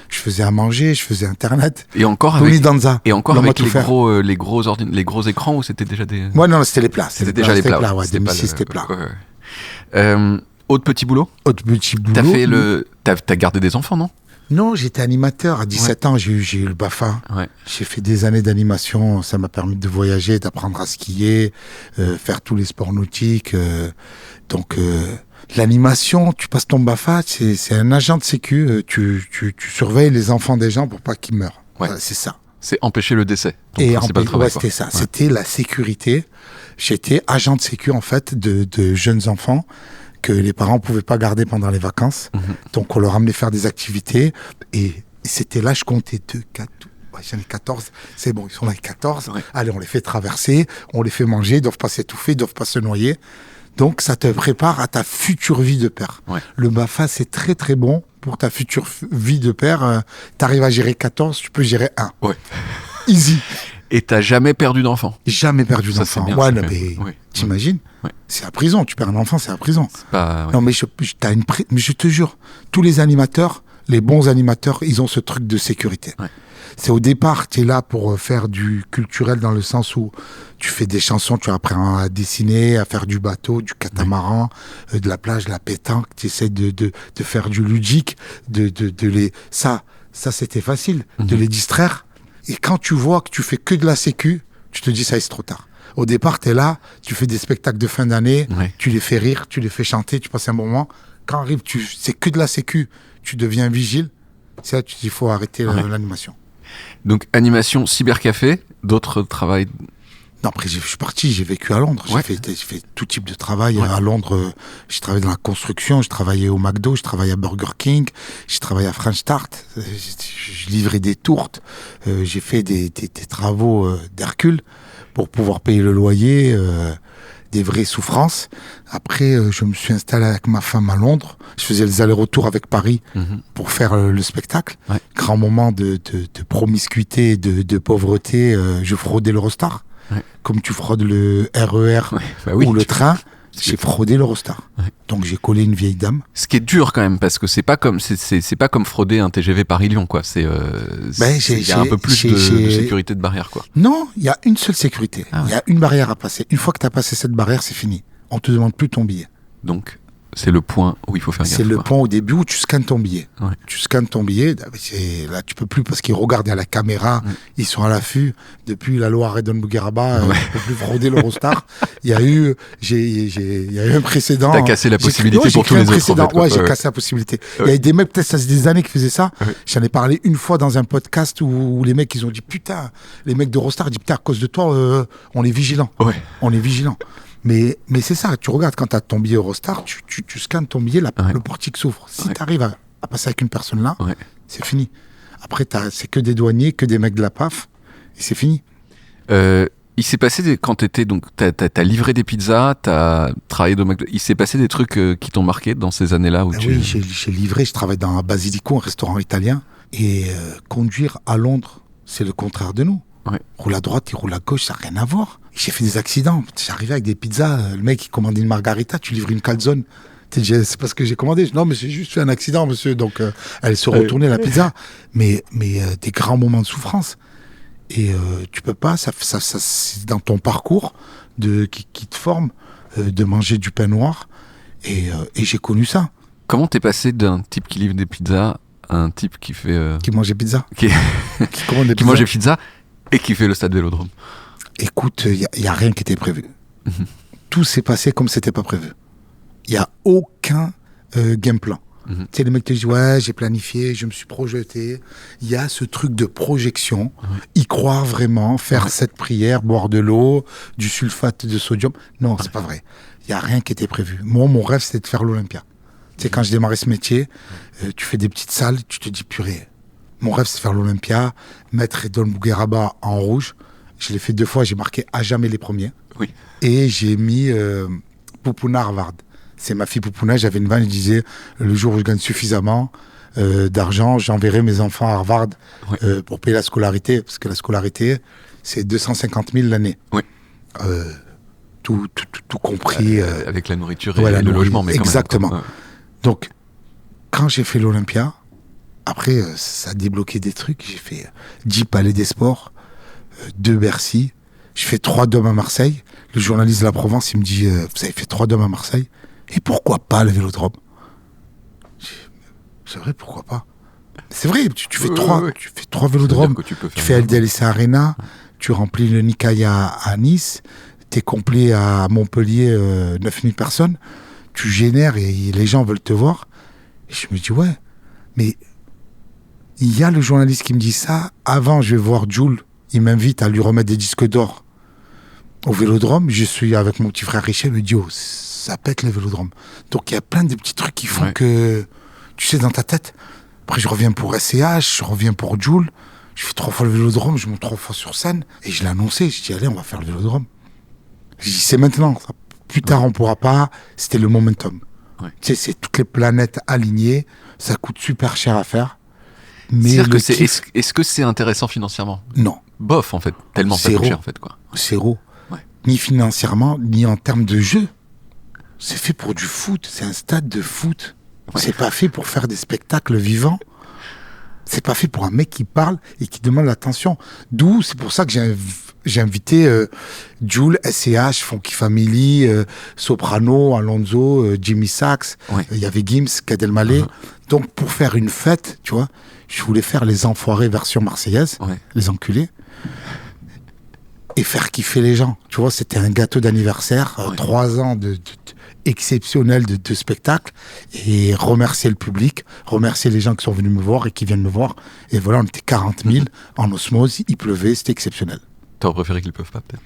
je faisais à manger, je faisais Internet. Et encore avec les gros écrans ou c'était déjà des... Ouais, non, c'était les plats. C'était déjà les plats. Ouais, 2006, c'était plat. Autre petit boulot. T'as gardé des enfants, non? Non, j'étais animateur. À 17 ans, j'ai eu le BAFA. J'ai fait des années d'animation. Ça m'a permis de voyager, d'apprendre à skier, faire tous les sports nautiques. Donc, l'animation, tu passes ton BAFA, c'est un agent de sécu. Tu surveilles les enfants des gens pour pas qu'ils meurent. Voilà, c'est ça. C'est empêcher le décès. C'était ça. C'était la sécurité. J'étais agent de sécu, en fait, de jeunes enfants que les parents pouvaient pas garder pendant les vacances. Donc, on leur amenait faire des activités. Et c'était là, je comptais 2, 4, j'en ai 14. C'est bon, ils sont là, les 14. Allez, on les fait traverser, on les fait manger, ils doivent pas s'étouffer, ils doivent pas se noyer. Donc, ça te prépare à ta future vie de père. Le BAFA, c'est très, très bon pour ta future vie de père. T'arrives à gérer 14, tu peux gérer 1. Easy. Et t'as jamais perdu d'enfant? Jamais perdu d'enfant. T'imagines? C'est la prison. Tu perds un enfant, c'est la prison. Non, mais mais je te jure, tous les animateurs, les bons animateurs, ils ont ce truc de sécurité. C'est au départ, tu es là pour faire du culturel dans le sens où tu fais des chansons, tu apprends à dessiner, à faire du bateau, du catamaran, de la plage, de la pétanque. Tu essaies de faire du ludique, ça c'était facile, de les distraire. Et quand tu vois que tu fais que de la sécu, tu te dis ça y est, c'est trop tard. Au départ, tu es là, tu fais des spectacles de fin d'année, tu les fais rire, tu les fais chanter, tu passes un bon moment. Quand arrive, c'est que de la sécu, tu deviens vigile. C'est là que tu te dis, il faut arrêter l'animation. Donc, animation, cybercafé, d'autres travails. Non, après, je suis parti, j'ai vécu à Londres. J'ai fait tout type de travail. À Londres, j'ai travaillé dans la construction, j'ai travaillé au McDo, j'ai travaillé à Burger King, j'ai travaillé à French Start, je livrais des tourtes, j'ai fait des travaux d'Hercule pour pouvoir payer le loyer, des vraies souffrances. Après, je me suis installé avec ma femme à Londres. Je faisais les allers-retours avec Paris pour faire le spectacle. Grand moment de promiscuité, de pauvreté, je fraudais l'Eurostar. Comme tu fraudes le RER ou le train, j'ai fraudé l'Eurostar. Donc j'ai collé une vieille dame. Ce qui est dur quand même, parce que c'est pas comme frauder un TGV Paris-Lyon, quoi. Il y a un peu plus de sécurité de barrière, quoi. Non, il y a une seule sécurité. Il y a une barrière à passer. Une fois que tu as passé cette barrière, c'est fini. On te demande plus ton billet. Donc c'est le point où il faut faire gaffe. C'est le point au début où tu scannes ton billet. Tu scannes ton billet, là tu peux plus parce qu'ils regardent à la caméra, ils sont à l'affût. Depuis la loi Redon Bougueraba, tu peux plus frauder l'Eurostar. Il y a eu un précédent. T'as cassé la possibilité pour tous les autres. En fait, j'ai cassé la possibilité. Il y a des mecs, peut-être ça faisait des années qu'ils faisaient ça. J'en ai parlé une fois dans un podcast où les mecs, ils ont dit putain, les mecs d'Eurostar disent putain, à cause de toi, on est vigilants. On est vigilants. Mais c'est ça, tu regardes quand tu as ton billet Eurostar, tu scannes ton billet, le portique s'ouvre. Si tu arrives à passer avec une personne là, c'est fini. Après, c'est que des douaniers, que des mecs de la PAF, et c'est fini. Il s'est passé, quand t'as livré des pizzas, t'as travaillé de McDo, il s'est passé des trucs qui t'ont marqué dans ces années-là où Oui, j'ai livré, je travaille dans Basilico, un restaurant italien, et conduire à Londres, c'est le contraire de nous. Roule à droite, il roule à gauche, ça n'a rien à voir. J'ai fait des accidents. J'arrivais avec des pizzas. Le mec, il commandait une margarita, tu livres une calzone. C'est parce que j'ai commandé. Non, mais c'est juste fait un accident, monsieur. Donc, elle se retournait la pizza. Mais des grands moments de souffrance. Et tu peux pas, c'est dans ton parcours qui te forme de manger du pain noir. Et j'ai connu ça. Comment t'es passé d'un type qui livre des pizzas à un type qui fait... Qui mangeait pizza. Qui commande des pizzas. Qui mangeait pizza et qui fait le stade Vélodrome. Écoute, il n'y a rien qui était prévu. Tout s'est passé comme c'était pas prévu. Il n'y a aucun game plan. Tu sais, les mecs te disent, ouais, j'ai planifié, je me suis projeté. Il y a ce truc de projection, y croire vraiment, faire cette prière, boire de l'eau, du sulfate de sodium. Non, c'est pas vrai. Il n'y a rien qui était prévu. Moi, mon rêve, c'était de faire l'Olympia. Tu sais, quand j'ai démarré ce métier, tu fais des petites salles, tu te dis, purée. Mon rêve, c'est de faire l'Olympia, mettre Redon Bougueraba en rouge. Je l'ai fait 2 fois, j'ai marqué à jamais les premiers. Et j'ai mis Poupouna Harvard. C'est ma fille Poupouna, j'avais une vanne, je disais, le jour où je gagne suffisamment d'argent, j'enverrai mes enfants à Harvard pour payer la scolarité, parce que la scolarité, c'est 250 000 l'année. Tout compris. Avec la nourriture et le logement. Mais exactement. Quand même. Donc, quand j'ai fait l'Olympia, après, ça a débloqué des trucs. J'ai fait 10 palais des sports, 2 Bercy. Je fais 3 DOM à Marseille. Le journaliste de la Provence, il me dit, vous avez fait 3 DOM à Marseille. Et pourquoi pas le Vélodrome? C'est vrai, pourquoi pas? C'est vrai, tu fais 3 Vélodromes. Tu fais LDLC Arena, tu remplis le Nicaïa à Nice, t'es complet à Montpellier, 9000 personnes. Tu génères et les gens veulent te voir. Et je me dis, ouais, mais il y a le journaliste qui me dit ça. Avant, je vais voir Jules. Il m'invite à lui remettre des disques d'or au Vélodrome. Je suis avec mon petit frère Richel. Il me dit, oh, ça pète le Vélodrome. Donc, il y a plein de petits trucs qui font que, tu sais, dans ta tête. Après, je reviens pour SCH, je reviens pour Jules. Je fais 3 fois le Vélodrome, je monte 3 fois sur scène. Et je l'ai annoncé. Je dis, allez, on va faire le Vélodrome. Je dis, c'est maintenant. Plus tard, on pourra pas. C'était le momentum. Tu sais, c'est toutes les planètes alignées. Ça coûte super cher à faire. Mais est-ce que c'est intéressant financièrement? Non. Bof, en fait. Tellement ça coûte cher, en fait, quoi. Zéro. Ni financièrement, ni en termes de jeu. C'est fait pour du foot. C'est un stade de foot. C'est pas fait pour faire des spectacles vivants. C'est pas fait pour un mec qui parle et qui demande l'attention. D'où, c'est pour ça que j'ai invité Jul, SCH, Funky Family, Soprano, Alonso, Jimmy Sachs. Il y avait Gims, Gad Elmaleh. Donc, pour faire une fête, tu vois, je voulais faire les enfoirés version marseillaise, les enculés, et faire kiffer les gens. Tu vois, c'était un gâteau d'anniversaire, 3 ans exceptionnel de spectacle, et remercier le public, remercier les gens qui sont venus me voir et qui viennent me voir. Et voilà, on était 40 000 en osmose, il pleuvait, c'était exceptionnel. T'aurais préféré qu'ils peuvent pas, peut-être?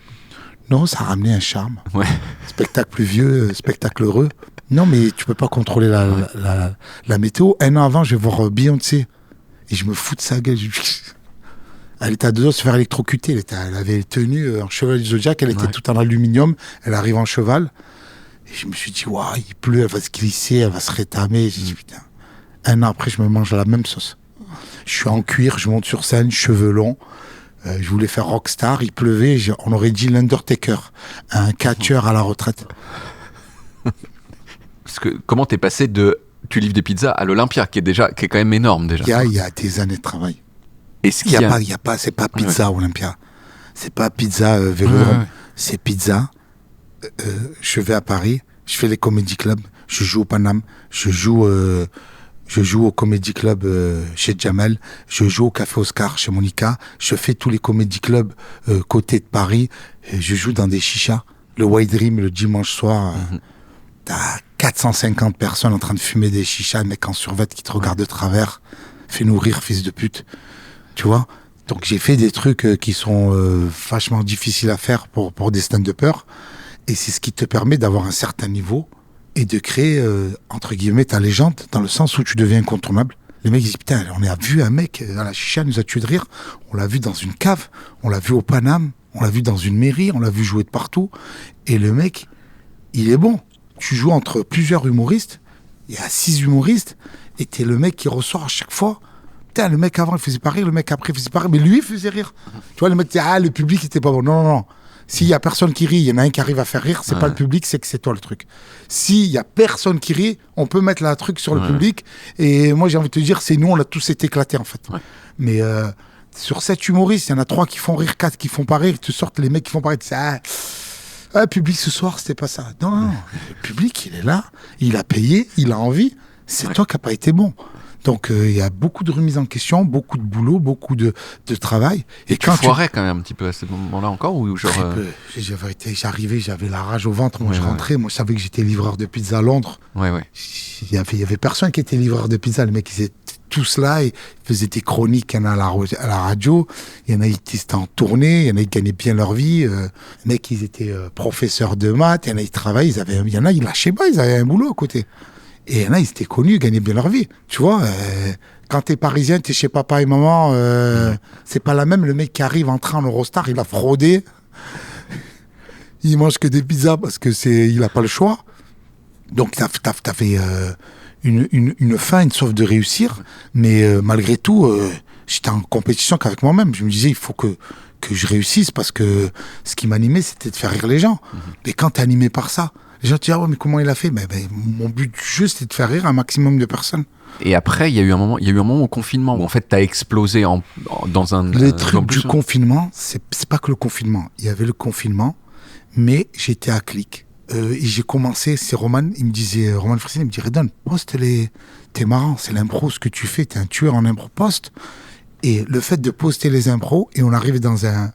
Non, ça a ramené un charme. Spectacle pluvieux, spectacle heureux. Non, mais tu peux pas contrôler la météo. 1 an avant, je vais voir Beyoncé. Et je me fous de sa gueule. Elle était à 2 heures de se faire électrocuter. Elle avait une tenue en cheval du Zodiac. Elle était toute en aluminium. Elle arrive en cheval. Et je me suis dit, waouh, il pleut, elle va se glisser, elle va se rétamer. J'ai dit, putain. 1 an après, je me mange la même sauce. Je suis en cuir, je monte sur scène, cheveux longs. Je voulais faire rockstar, il pleuvait, on aurait dit l'Undertaker, un catcheur à la retraite. Parce que comment t'es passé de tu livres des pizzas à l'Olympia, qui est quand même énorme déjà. Il y a des années de travail. Est-ce qu'il y a pas, c'est pas pizza Olympia, c'est pas pizza Vélodrome, c'est pizza. Je vais à Paris, je fais les comedy clubs, je joue au Paname, je joue au Comedy Club chez Jamel, je joue au Café Oscar chez Monica, je fais tous les Comedy Clubs côté de Paris, je joue dans des chichas. Le White Dream, le dimanche soir, t'as 450 personnes en train de fumer des chichas, un mec en survêt qui te regarde de travers, fais-nous rire, fils de pute. Tu vois? Donc j'ai fait des trucs qui sont vachement difficiles à faire pour des stand-uppers, et c'est ce qui te permet d'avoir un certain niveau et de créer, entre guillemets, ta légende, dans le sens où tu deviens incontournable. Les mecs disent, putain, on a vu un mec à la chicha, nous a tué de rire, on l'a vu dans une cave, on l'a vu au Paname, on l'a vu dans une mairie, on l'a vu jouer de partout, et le mec, il est bon. Tu joues entre plusieurs humoristes, il y a 6 humoristes, et t'es le mec qui ressort à chaque fois. Putain, le mec avant, il faisait pas rire, le mec après, il faisait pas rire, mais lui, il faisait rire. Tu vois, le mec dit, le public, était pas bon. Non, non, non. S'il y a personne qui rit, il y en a un qui arrive à faire rire, c'est pas le public, c'est que c'est toi le truc. S'il y a personne qui rit, on peut mettre la truc sur le public. Et moi, j'ai envie de te dire, c'est nous, on a tous été éclatés, en fait. Mais sur 7 humoristes, il y en a 3 qui font rire, 4 qui font pas rire. Tu sortes les mecs qui font pas rire, tu sais, le public ce soir, c'était pas ça. Non, non, le public, il est là, il a payé, il a envie. C'est toi qui n'as pas été bon. Donc, il y a beaucoup de remises en question, beaucoup de boulot, beaucoup de travail. Et tu foirais quand même un petit peu à ce moment-là encore, ou genre J'arrivais, j'avais la rage au ventre. Moi, je rentrais. Moi, je savais que j'étais livreur de pizza à Londres. Il y avait personne qui était livreur de pizza. Les mecs, ils étaient tous là. Ils faisaient des chroniques, il y en a à la radio. Il y en a qui étaient en tournée. Il y en a qui gagnaient bien leur vie. Les mecs, ils étaient professeurs de maths. Il y en a qui travaillaient. Il y en a, ils lâchaient pas. Ils avaient un boulot à côté. Et il y en a, ils étaient connus, ils gagnaient bien leur vie. Tu vois, quand t'es parisien, t'es chez papa et maman, c'est pas la même. Le mec qui arrive en train en Eurostar, il a fraudé. Il mange que des pizzas parce que il a pas le choix. Donc t'avais une faim, une soif de réussir. Mais malgré tout, j'étais en compétition qu'avec moi-même. Je me disais, il faut que je réussisse parce que ce qui m'animait, c'était de faire rire les gens. Mais quand t'es animé par ça, les gens te disent, mais comment il a fait? Mon but du jeu, c'était de faire rire un maximum de personnes. Et après, il y a eu un moment au confinement où en fait, t'as explosé dans un... Les trucs du confinement, c'est pas que le confinement. Il y avait le confinement, mais j'étais à Click. Et j'ai commencé, c'est Roman, Roman Frissine, il me dit, Redon, poste t'es marrant, c'est l'impro, ce que tu fais, t'es un tueur en impro, poste. Et le fait de poster les impros, et on arrivait dans un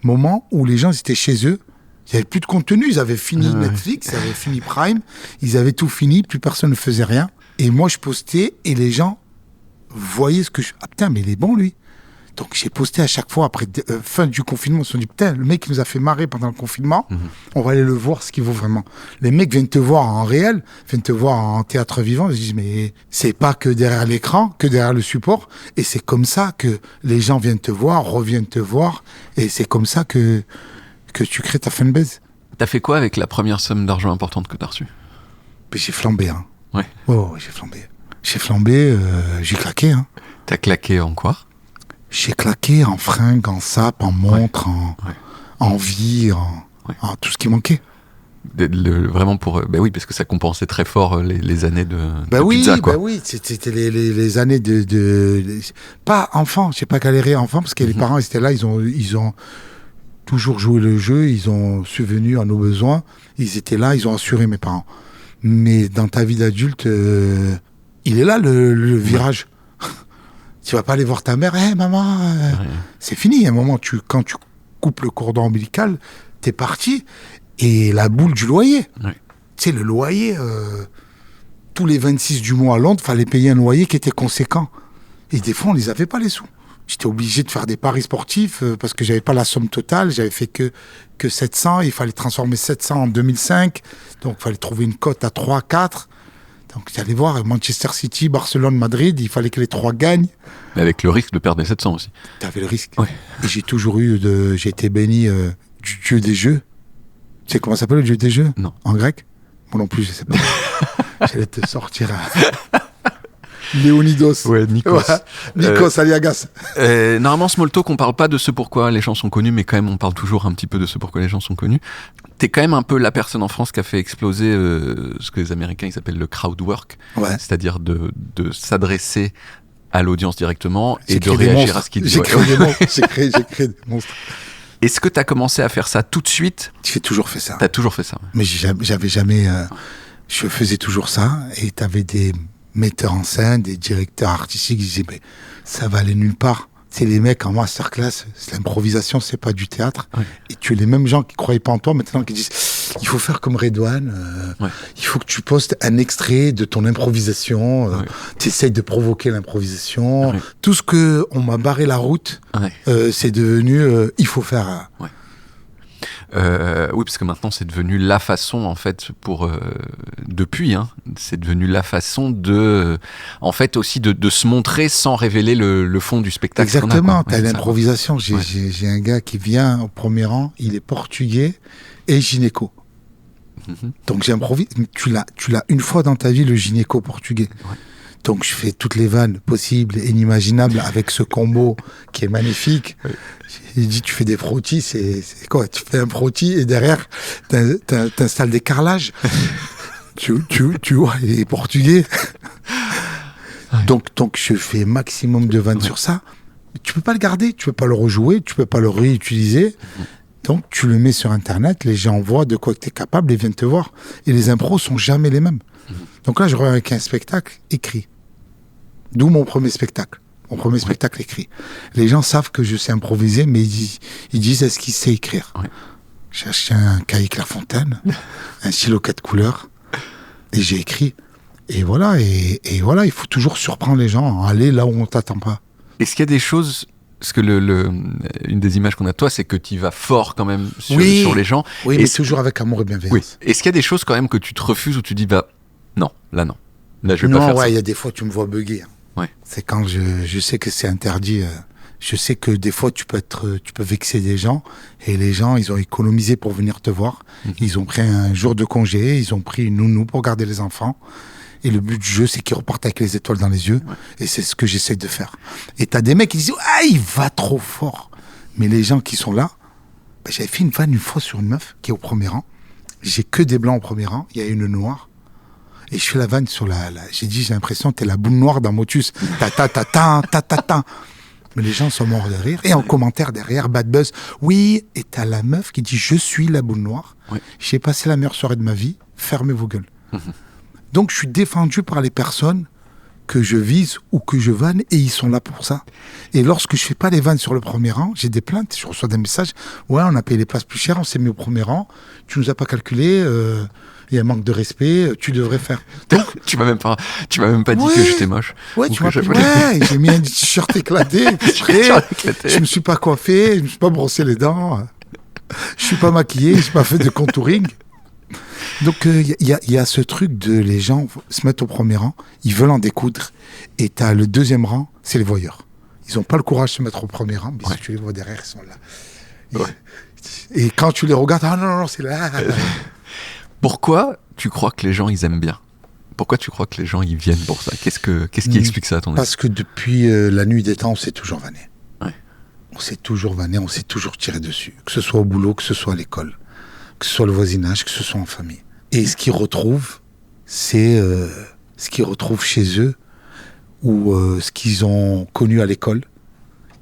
moment où les gens étaient chez eux, il n'y avait plus de contenu, ils avaient fini Netflix, ils avaient fini Prime, ils avaient tout fini, plus personne ne faisait rien. Et moi, je postais et les gens voyaient ce que je... Ah putain, mais il est bon, lui. Donc, j'ai posté à chaque fois, après fin du confinement, on se dit, putain, le mec qui nous a fait marrer pendant le confinement, on va aller le voir, ce qu'il vaut vraiment. Les mecs viennent te voir en réel, viennent te voir en théâtre vivant, ils se disent, mais c'est pas que derrière l'écran, que derrière le support. Et c'est comme ça que les gens viennent te voir, reviennent te voir, et c'est comme ça que tu crées ta fanbase. T'as fait quoi avec la première somme d'argent importante que t'as reçue? J'ai flambé, hein. Ouais, j'ai flambé. J'ai flambé, j'ai claqué, hein. T'as claqué en quoi? J'ai claqué en fringues, en sape, en montre, en vie, en tout ce qui manquait. Vraiment pour... oui, parce que ça compensait très fort les années de pizza, quoi. Oui, c'était les années de... Pas enfant, j'ai pas galéré enfant, parce que les parents, ils étaient là, ils ont toujours joué le jeu, ils ont subvenu à nos besoins, ils étaient là, ils ont assuré mes parents. Mais dans ta vie d'adulte, il est là le virage. Tu vas pas aller voir ta mère, maman, c'est fini. À un moment, quand tu coupes le cordon ombilical, t'es parti. Et la boule du loyer. Tu sais, le loyer, tous les 26 du mois à Londres, fallait payer un loyer qui était conséquent. Et des fois, on les avait pas, les sous. J'étais obligé de faire des paris sportifs parce que j'avais pas la somme totale. J'avais fait que 700. Il fallait transformer 700 en 2005. Donc, il fallait trouver une cote à 3, 4. Donc, j'allais voir Manchester City, Barcelone, Madrid. Il fallait que les 3 gagnent. Mais avec le risque de perdre les 700 aussi. T'avais le risque. Ouais. Et j'ai toujours j'ai été béni du dieu des jeux. Tu sais comment ça s'appelle le dieu des jeux? Non. En grec? Moi non plus, je sais pas. J'allais te sortir Léonidos. Ouais, Nikos. Ouais. Nikos Aliagas. Normalement, Small Talk, on parle pas de ce pourquoi les gens sont connus, mais quand même, on parle toujours un petit peu de ce pourquoi les gens sont connus. T'es quand même un peu la personne en France qui a fait exploser ce que les Américains ils appellent le crowd work, c'est-à-dire de s'adresser à l'audience directement et de réagir à ce qu'ils disent. J'ai créé des monstres. J'ai créé des monstres. Est-ce que tu as commencé à faire ça tout de suite? J'ai toujours fait ça. Tu as toujours fait ça. Ouais. Mais j'avais jamais. Je faisais toujours ça. Et tu avais des metteurs en scène, des directeurs artistiques qui disaient mais ça va aller nulle part. C'est les mecs en masterclass, c'est l'improvisation, c'est pas du théâtre. Ouais. Et tu es les mêmes gens qui croyaient pas en toi maintenant qui disent il faut faire comme Redouane, il faut que tu postes un extrait de ton improvisation, tu essayes de provoquer l'improvisation. Tout ce que on m'a barré la route, c'est devenu il faut faire. Oui, parce que maintenant c'est devenu la façon en fait depuis, c'est devenu la façon de, en fait aussi de se montrer sans révéler le fond du spectacle. Exactement, t'as l'improvisation. J'ai un gars qui vient au premier rang, il est portugais et gynéco. Donc j'improvise. Tu l'as une fois dans ta vie le gynéco portugais. Donc je fais toutes les vannes possibles et inimaginables avec ce combo qui est magnifique. Il dit tu fais des frottis, c'est quoi? Tu fais un frottis et derrière t'installes des carrelages. tu vois, il est portugais. Donc je fais maximum de vannes sur ça. Tu peux pas le garder, tu peux pas le rejouer, tu peux pas le réutiliser. Donc tu le mets sur internet, les gens voient de quoi tu es capable et viennent te voir. Et les impros sont jamais les mêmes. Donc là, je reviens avec un spectacle écrit. D'où mon premier spectacle. Mon premier spectacle écrit. Les gens savent que je sais improviser, mais ils disent est-ce qu'il sait écrire? J'ai acheté un cahier Clairefontaine, un stylo 4 couleurs, et j'ai écrit. Et voilà, et voilà, il faut toujours surprendre les gens, aller là où on t'attend pas. Est-ce qu'il y a des choses... Parce que une des images qu'on a de toi, c'est que tu vas fort quand même sur les gens. Oui, mais toujours avec amour et bienveillance. Oui. Est-ce qu'il y a des choses quand même que tu te refuses ou tu dis, non, là je vais pas faire ça. Il y a des fois tu me vois bugger. C'est quand je sais que c'est interdit. Je sais que des fois tu peux vexer des gens et les gens ils ont économisé pour venir te voir. Ils ont pris un jour de congé, ils ont pris une nounou pour garder les enfants. Et le but du jeu, c'est qu'ils repartent avec les étoiles dans les yeux. Et c'est ce que j'essaie de faire. Et t'as des mecs qui disent « Ah, il va trop fort !» Mais les gens qui sont là... j'avais fait une vanne une fois sur une meuf qui est au premier rang. J'ai que des blancs au premier rang. Il y a une noire. Et je fais la vanne sur j'ai dit, j'ai l'impression que t'es la boule noire d'un Motus. Ta. Mais les gens sont morts de rire. Et en commentaire derrière, bad buzz. Oui, et t'as la meuf qui dit « Je suis la boule noire. J'ai passé la meilleure soirée de ma vie. Fermez vos gueules. » Donc, je suis défendu par les personnes que je vise ou que je vanne et ils sont là pour ça. Et lorsque je fais pas les vannes sur le premier rang, j'ai des plaintes, je reçois des messages. Ouais, on a payé les places plus chères, on s'est mis au premier rang. Tu nous as pas calculé, il y a un manque de respect, tu devrais faire. Donc, tu m'as même pas dit que j'étais moche. Ouais, j'ai mis un t-shirt éclaté. Je me suis pas coiffé, je me suis pas brossé les dents. Je suis pas maquillé, j'ai pas fait de contouring. Donc il y a ce truc de les gens se mettent au premier rang, ils veulent en découdre, et t'as le deuxième rang, c'est les voyeurs. Ils ont pas le courage de se mettre au premier rang, mais si tu les vois derrière, ils sont là. Et quand tu les regardes, ah non, c'est là. Pourquoi tu crois que les gens ils aiment bien? Pourquoi tu crois que les gens ils viennent pour ça? Qu'est-ce qui explique ça à ton avis? Parce que depuis la nuit des temps, on s'est toujours vanné. On s'est toujours vanné, on s'est toujours tiré dessus, que ce soit au boulot, que ce soit à l'école, que ce soit le voisinage, que ce soit en famille. Et ce qu'ils retrouvent, c'est ce qu'ils retrouvent chez eux ou ce qu'ils ont connu à l'école,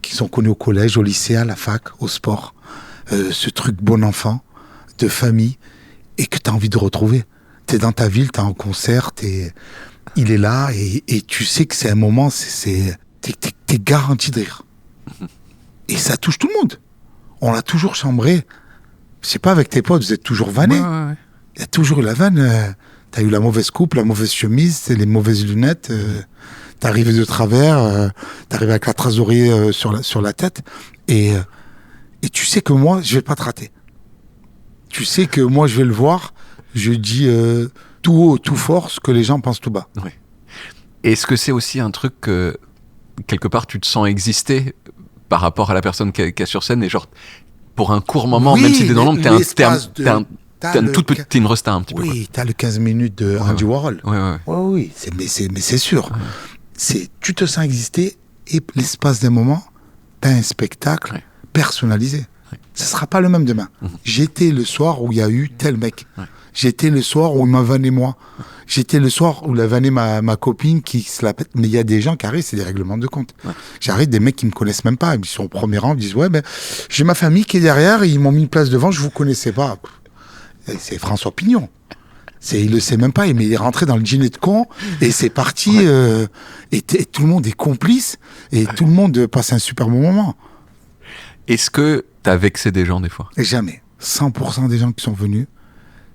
qu'ils ont connu au collège, au lycée, à la fac, au sport. ce truc bon enfant, de famille, et que tu as envie de retrouver. Tu es dans ta ville, tu es en concert, il est là, et tu sais que c'est un moment, t'es garanti de rire. Et ça touche tout le monde. On l'a toujours chambré. Je sais pas, avec tes potes, vous êtes toujours vannés. Ouais. Il y a toujours eu la vanne. T'as eu la mauvaise coupe, la mauvaise chemise, les mauvaises lunettes. T'arrives de travers, t'arrives avec la trace d'oreiller sur la tête. Et tu sais que moi, je vais pas te rater. Tu sais que moi, je vais le voir. Je dis tout haut, tout fort, ce que les gens pensent tout bas. Oui. Est-ce que c'est aussi un truc que, quelque part, tu te sens exister par rapport à la personne qui est sur scène, et genre, pour un court moment, oui, même si t'es dans l'ombre, t'es une toute petite, t'es une resta un petit peu. Oui, t'as le 15 minutes de Andy Warhol. Oui. Mais c'est sûr. Tu te sens exister, et l'espace d'un moment, t'as un spectacle personnalisé. Ça sera pas le même demain. J'étais le soir où il y a eu tel mec. J'étais le soir où il m'a vanné moi. J'étais le soir où il a vanné ma copine qui se la pète. Mais il y a des gens qui arrivent, c'est des règlements de compte. J'arrive, des mecs qui me connaissent même pas. Ils sont au premier rang, ils disent ouais, j'ai ma famille qui est derrière, ils m'ont mis une place devant, je vous connaissais pas. C'est François Pignon. Il le sait même pas, mais il est rentré dans le dîner de con et c'est parti. Et tout le monde est complice et tout le monde passe un super bon moment. Est-ce que t'as vexé des gens des fois ? Et jamais. 100% des gens qui sont venus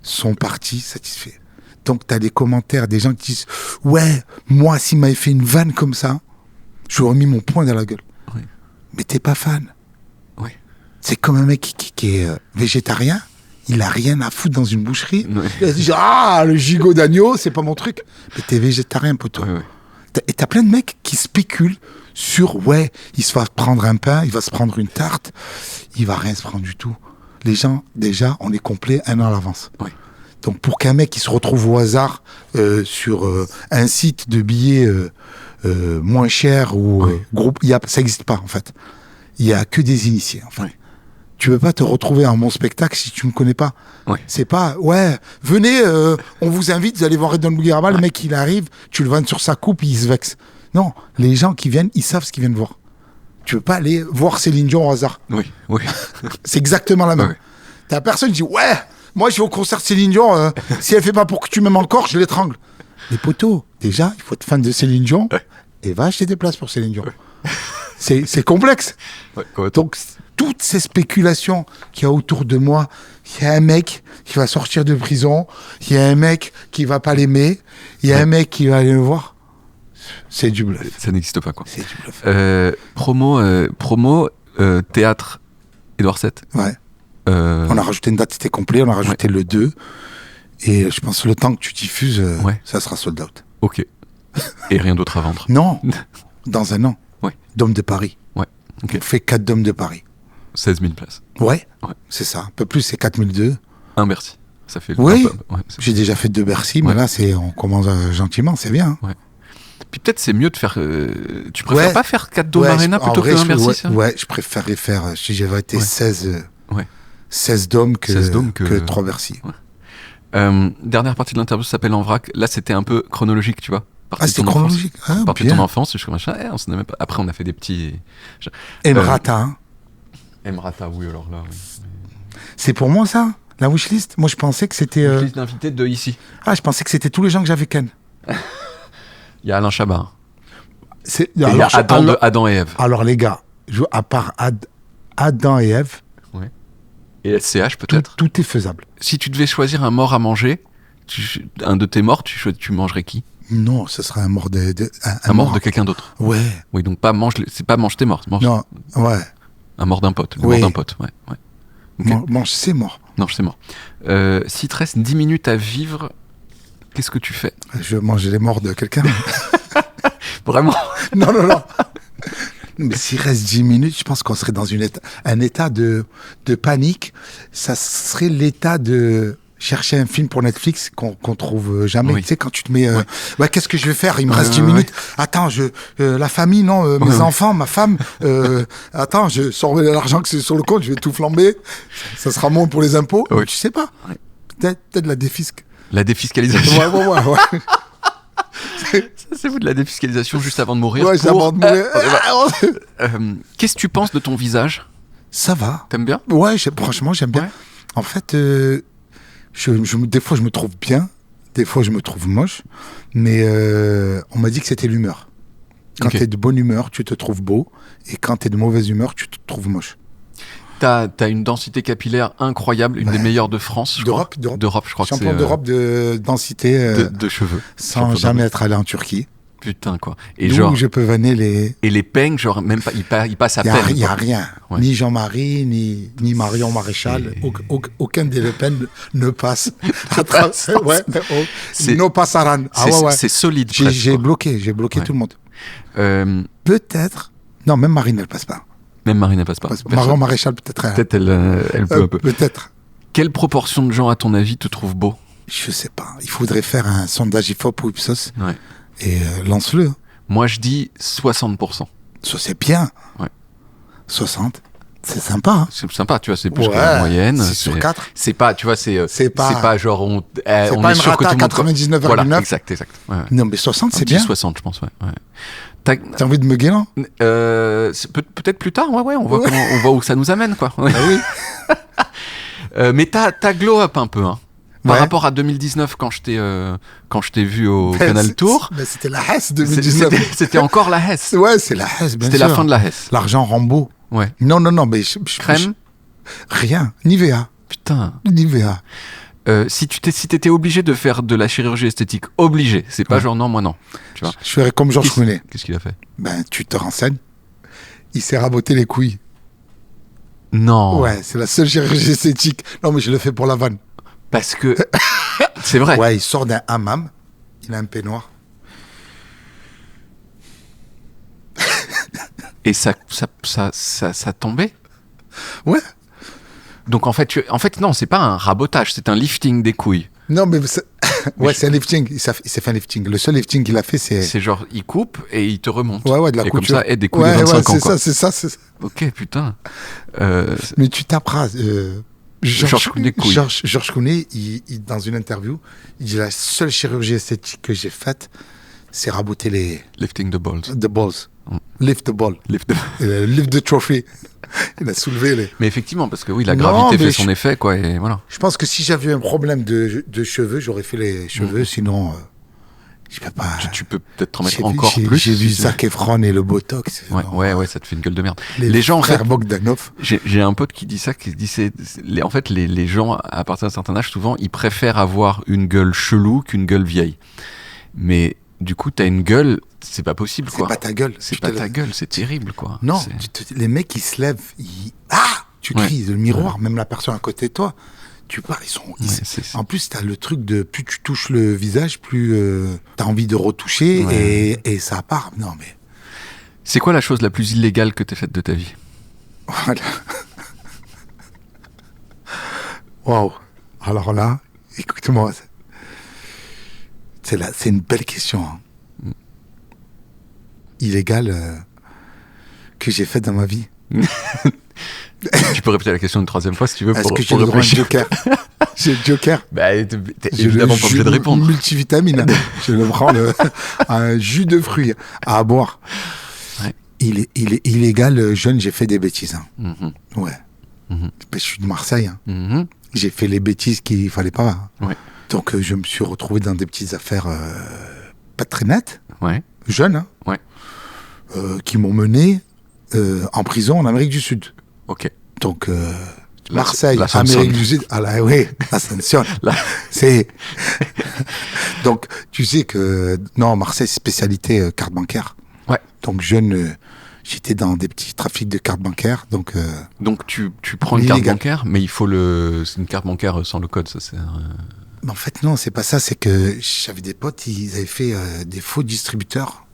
sont partis satisfaits. Donc t'as des commentaires, des gens qui disent ouais, moi s'il m'avait fait une vanne comme ça, j'aurais mis mon poing dans la gueule. Oui. Mais t'es pas fan. Oui. C'est comme un mec qui est végétarien, il a rien à foutre dans une boucherie. Oui. Il dit le gigot d'agneau, c'est pas mon truc. Mais t'es végétarien, poteau. Oui. Et t'as plein de mecs qui spéculent sur ouais, il se va prendre un pain, il va se prendre une tarte, il va rien se prendre du tout. Les gens, déjà, on est complet 1 an à l'avance. Oui. Donc pour qu'un mec qui se retrouve au hasard sur un site de billets moins cher ou groupe, ça n'existe pas en fait. Il y a que des initiés. En fait. Oui. Tu peux pas te retrouver à mon spectacle si tu me connais pas. Oui. C'est pas venez, on vous invite, vous allez voir Redon Bougueraba, le mec il arrive, tu le vannes sur sa coupe, il se vexe. Non, les gens qui viennent, ils savent ce qu'ils viennent voir. Tu veux pas aller voir Céline Dion au hasard. Oui. C'est exactement la même. Oui. T'as personne qui dit ouais, moi je vais au concert de Céline Dion, si elle fait pas pour que tu m'aimes encore, je l'étrangle. Les poteaux, déjà, il faut être fan de Céline Dion et va acheter des places pour Céline Dion. C'est complexe. Donc toutes ces spéculations qu'il y a autour de moi, il y a un mec qui va sortir de prison, il y a un mec qui va pas l'aimer, il y a un mec qui va aller le voir. C'est du bluff. Ça n'existe pas, quoi. C'est du bluff. Promo, théâtre, Édouard VII. Ouais. On a rajouté une date, c'était complet, on a rajouté le 2. Et je pense que le temps que tu diffuses, ça sera sold out. Ok. Et rien d'autre à vendre. Non, dans 1 an. Ouais. Dôme de Paris. Ouais. Okay. On fait 4 dômes de Paris. 16 000 places. Ouais. C'est ça. Un peu plus, c'est 4002. Un Bercy. Ça fait oui. Ouais, j'ai déjà fait 2 Bercy, mais là, on commence gentiment, c'est bien. Ouais. Puis peut-être c'est mieux de faire. Tu préfères pas faire 4 dômes Arena plutôt qu'un Bercy, ça ? Ouais, je préférerais faire. Si j'avais été 16 dômes que 3 Bercy. Ouais. Dernière partie de l'interview s'appelle En vrac. Là, c'était un peu chronologique, tu vois. C'était chronologique. Partie de ton enfance, jusqu'au machin. On s'en même pas. Après, on a fait des petits. Emrata. Emrata, oui, alors là. Oui. C'est pour moi, ça ? La wishlist ? Moi, je pensais que c'était. Wishlist d'invités de ici. Ah, je pensais que c'était tous les gens que j'avais ken. Il y a Alain Chabat. Il y a Adam et Ève. Alors, les gars, à part Adam et Ève. Ouais. Et SCH, peut-être. Tout est faisable. Si tu devais choisir un mort à manger, un de tes morts, tu mangerais qui ? Non, ce serait un mort un mort de quelqu'un d'autre. Ouais. Oui, donc c'est pas mange tes morts. Non, ouais. Un mort d'un pote. Le mort d'un pote, ouais. Okay. Mange ses morts. Non, c'est mort. S'il te reste 10 minutes à vivre, qu'est-ce que tu fais ? Je mange les morts de quelqu'un. Vraiment ? Non. Mais s'il reste 10 minutes, je pense qu'on serait dans un état de panique. Ça serait l'état de chercher un film pour Netflix qu'on trouve jamais. Tu sais, quand tu te mets... qu'est-ce que je vais faire ? Il me reste 10 minutes. Attends, la famille, non. Mes enfants, ma femme. Attends, je sors l'argent que c'est sur le compte, je vais tout flamber. Ça sera bon pour les impôts. Oui. Tu sais pas. Peut-être la défisc. La défiscalisation. Ouais. Ça, c'est vous de la défiscalisation juste avant de mourir. Ouais, avant de mourir. Qu'est-ce que tu penses de ton visage ? Ça va. T'aimes bien? Ouais, franchement, j'aime bien. Ouais. En fait, des fois, je me trouve bien. Des fois, je me trouve moche. Mais on m'a dit que c'était l'humeur. Quand t'es de bonne humeur, tu te trouves beau. Et quand t'es de mauvaise humeur, tu te trouves moche. T'as une densité capillaire incroyable, une des meilleures de France, d'Europe, je crois. Champion d'Europe de densité de cheveux. Sans jamais être allé en Turquie. Putain, quoi. Et d'où genre, je peux vanner les... Et les peignes, genre, même pas, ils passent à peine. Il n'y a rien. Ouais. Ni Jean-Marie, ni Marion Maréchal. Aucun des Le Pen ne passe. No passaran. C'est solide. J'ai bloqué tout le monde. Peut-être... Non, même Marine, elle passe pas. Même Marine, elle passe pas. Marion Maréchal, peut-être. Peut-être elle peut un peu. Peut-être. Quelle proportion de gens, à ton avis, te trouvent beau? Je sais pas. Il faudrait faire un sondage IFOP ou Ipsos. Ouais. Et lance-le. Moi, je dis 60%. Ça, c'est bien. Ouais. 60. C'est sympa. Hein. C'est sympa, tu vois, c'est plus que la moyenne. 6 sur 4. C'est pas, tu vois, c'est pas genre on c'est pas est sûr que tout le monde... 99,9. Voilà, exact. Ouais. Non, mais 60, c'est bien. 60, je pense, ouais. T'as envie de me guérir? Peut-être plus tard, ouais, on voit où ça nous amène, quoi. Ah oui. Mais t'as glow up un peu, hein. Par rapport à 2019, quand je t'ai vu au Canal Tour. C'était la Hesse 2019. C'était encore la Hesse. Ouais, c'est la Hesse, bien sûr. C'était la fin de la Hesse. L'argent Rambo. Ouais. Non, mais... Crème? Rien. Nivea. Putain. Nivea. Si t'étais obligé de faire de la chirurgie esthétique, obligé, c'est pas genre non, moi non. Tu vois. Je ferais comme Georges Clooney. Qu'est-ce qu'il a fait? Ben, tu te renseignes. Il s'est raboté les couilles. Non. Ouais, c'est la seule chirurgie esthétique. Non, mais je le fais pour la vanne. Parce que c'est vrai. Ouais, il sort d'un hammam. Il a un peignoir. Et ça tombait? Ouais. Donc en fait, non, c'est pas un rabotage, c'est un lifting des couilles. Non, mais c'est un lifting. Il s'est fait un lifting. Le seul lifting qu'il a fait, c'est... C'est genre, il coupe et il te remonte. Ouais, de la et couture. Comme ça, aide des couilles de 25 ans, quoi. C'est ça. Ok, putain. Mais tu taperas... Georges Clooney, dans une interview, il dit la seule chirurgie esthétique que j'ai faite, c'est raboter les... Lifting the balls. The balls. Lift the ball. Lift the trophy. Il a soulevé les... Mais effectivement, parce que oui, la gravité fait son effet, quoi, et voilà. Je pense que si j'avais un problème de cheveux, j'aurais fait les cheveux, sinon... je peux pas... Tu peux peut-être en mettre encore plus. J'ai vu Zac Efron et le Botox. Ouais, ça te fait une gueule de merde. Les gens, frères Bogdanov. J'ai un pote qui dit ça, qui dit en fait, les gens, à partir d'un certain âge, souvent, ils préfèrent avoir une gueule chelou qu'une gueule vieille. Mais du coup, t'as une gueule, c'est pas possible, quoi. C'est pas ta gueule. C'est pas ta gueule, c'est terrible, quoi. Non, les mecs, ils se lèvent, tu cries, le miroir, même la personne à côté de toi. Tu pars, en plus, t'as le truc de plus tu touches le visage, plus t'as envie de retoucher et ça part. Non, mais. C'est quoi la chose la plus illégale que t'aies faite de ta vie? Voilà. Waouh. Alors là, écoute-moi. C'est une belle question. Hein. Illégale que j'ai faite dans ma vie. Tu peux répéter la question une troisième fois si tu veux. Est-ce que j'ai le droit à un joker? J'ai le joker. Bah, t'es évidemment pas obligé de répondre. Multivitamine. Je le prends un jus de fruits à boire. Ouais. Il est illégal, jeune, j'ai fait des bêtises. Hein. Mm-hmm. Ouais. Mm-hmm. Je suis de Marseille. Hein. Mm-hmm. J'ai fait les bêtises qu'il fallait pas. Hein. Ouais. Donc je me suis retrouvé dans des petites affaires pas très nettes. Ouais. Jeunes. Hein. Ouais. Qui m'ont mené en prison en Amérique du Sud. Ok. Donc, Marseille, Amérique du Sud. Ah là, oui, l'Ascension. C'est... Donc, tu sais que... Non, Marseille, spécialité carte bancaire. Ouais. Donc, jeune, j'étais dans des petits trafics de cartes bancaires. Donc tu prends une carte bancaire, mais il faut c'est une carte bancaire sans le code, ça c'est... Mais en fait, non, c'est pas ça. C'est que j'avais des potes, ils avaient fait des faux distributeurs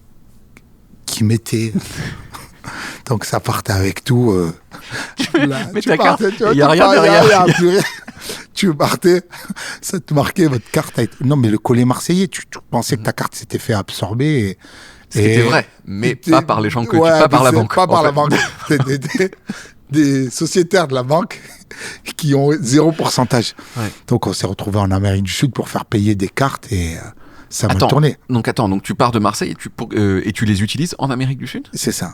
qui mettaient... Donc ça partait avec tout. Mais ta carte, il n'y a rien derrière. Tu partais, ça te marquait votre carte. Non, mais le collet marseillais, tu pensais que ta carte s'était fait absorber. C'était vrai, mais pas par les gens que pas par la banque. Pas par la banque. Des sociétaires de la banque qui ont 0%. Ouais. Donc on s'est retrouvés en Amérique du Sud pour faire payer des cartes et... ça m'a tourné. Donc tu pars de Marseille et tu les utilises en Amérique du Sud? C'est ça.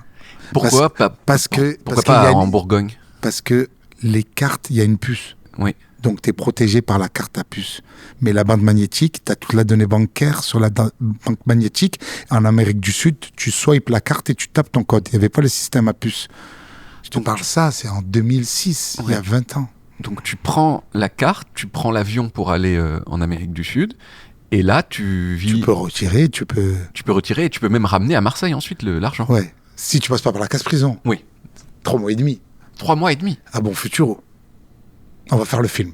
Pourquoi parce que pas en Bourgogne? parce que les cartes, il y a une puce. Oui. Donc, tu es protégé par la carte à puce. Mais la bande magnétique, tu as toute la donnée bancaire sur la banque magnétique. En Amérique du Sud, tu swipes la carte et tu tapes ton code. Il n'y avait pas le système à puce. Je te parle ça, c'est en 2006, il y a 20 ans. Donc, tu prends la carte, tu prends l'avion pour aller en Amérique du Sud. Et là, tu vis... Tu peux retirer, Tu peux retirer et tu peux même ramener à Marseille ensuite l'argent. Ouais. Si tu passes pas par la casse-prison. Oui. 3 mois et demi. 3 mois et demi. Ah bon, Futuro. On va faire le film.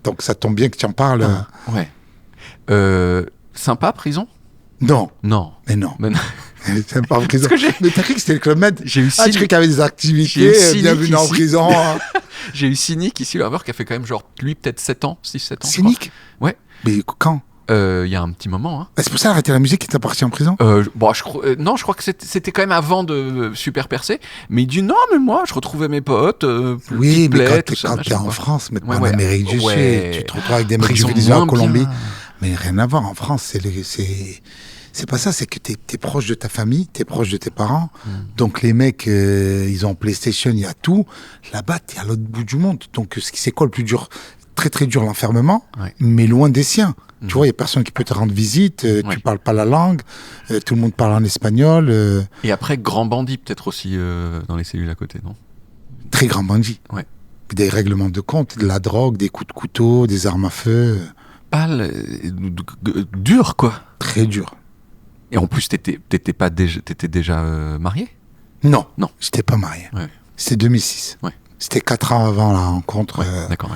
Donc ça tombe bien que tu en parles. Ouais. Sympa, prison ? Non. Non. Mais non. Mais non. C'est pas en prison. Mais t'as cru que c'était le Club Med ? J'ai eu tu crois qu'il y avait des activités, bienvenue en prison. J'ai eu Cynic ici, le rappeur, qui a fait quand même genre, lui, peut-être 7 ans, 6-7 ans. Cynic ? Ouais. Mais quand ? Il y a un petit moment. Hein. C'est pour ça arrêter la musique qui t'a parti en prison ? Non, je crois que c'était quand même avant de Super Percé. Mais il dit non, mais moi, je retrouvais mes potes. Oui, mais quand tout t'es en France, mais en Amérique du Sud, tu te retrouves avec des mecs du Venezuela, en Colombie. Mais rien à voir. En France, c'est pas ça. C'est que t'es proche de ta famille, t'es proche de tes parents. Donc les mecs, ils ont PlayStation, il y a tout. Là-bas, t'es à l'autre bout du monde. Donc c'est quoi le plus dur ? Très très dur l'enfermement, mais loin des siens. Tu vois, il n'y a personne qui peut te rendre visite, tu parles pas la langue, tout le monde parle en espagnol. Et après, grand bandit peut-être aussi dans les cellules à côté, non ? Très grand bandit. Ouais. Des règlements de compte, de la drogue, des coups de couteau, des armes à feu. Dur, quoi. Très dur. Et en plus, t'étais déjà marié ? Non, j'étais pas marié. Ouais. C'était 2006. Ouais. C'était 4 ans avant la rencontre. D'accord.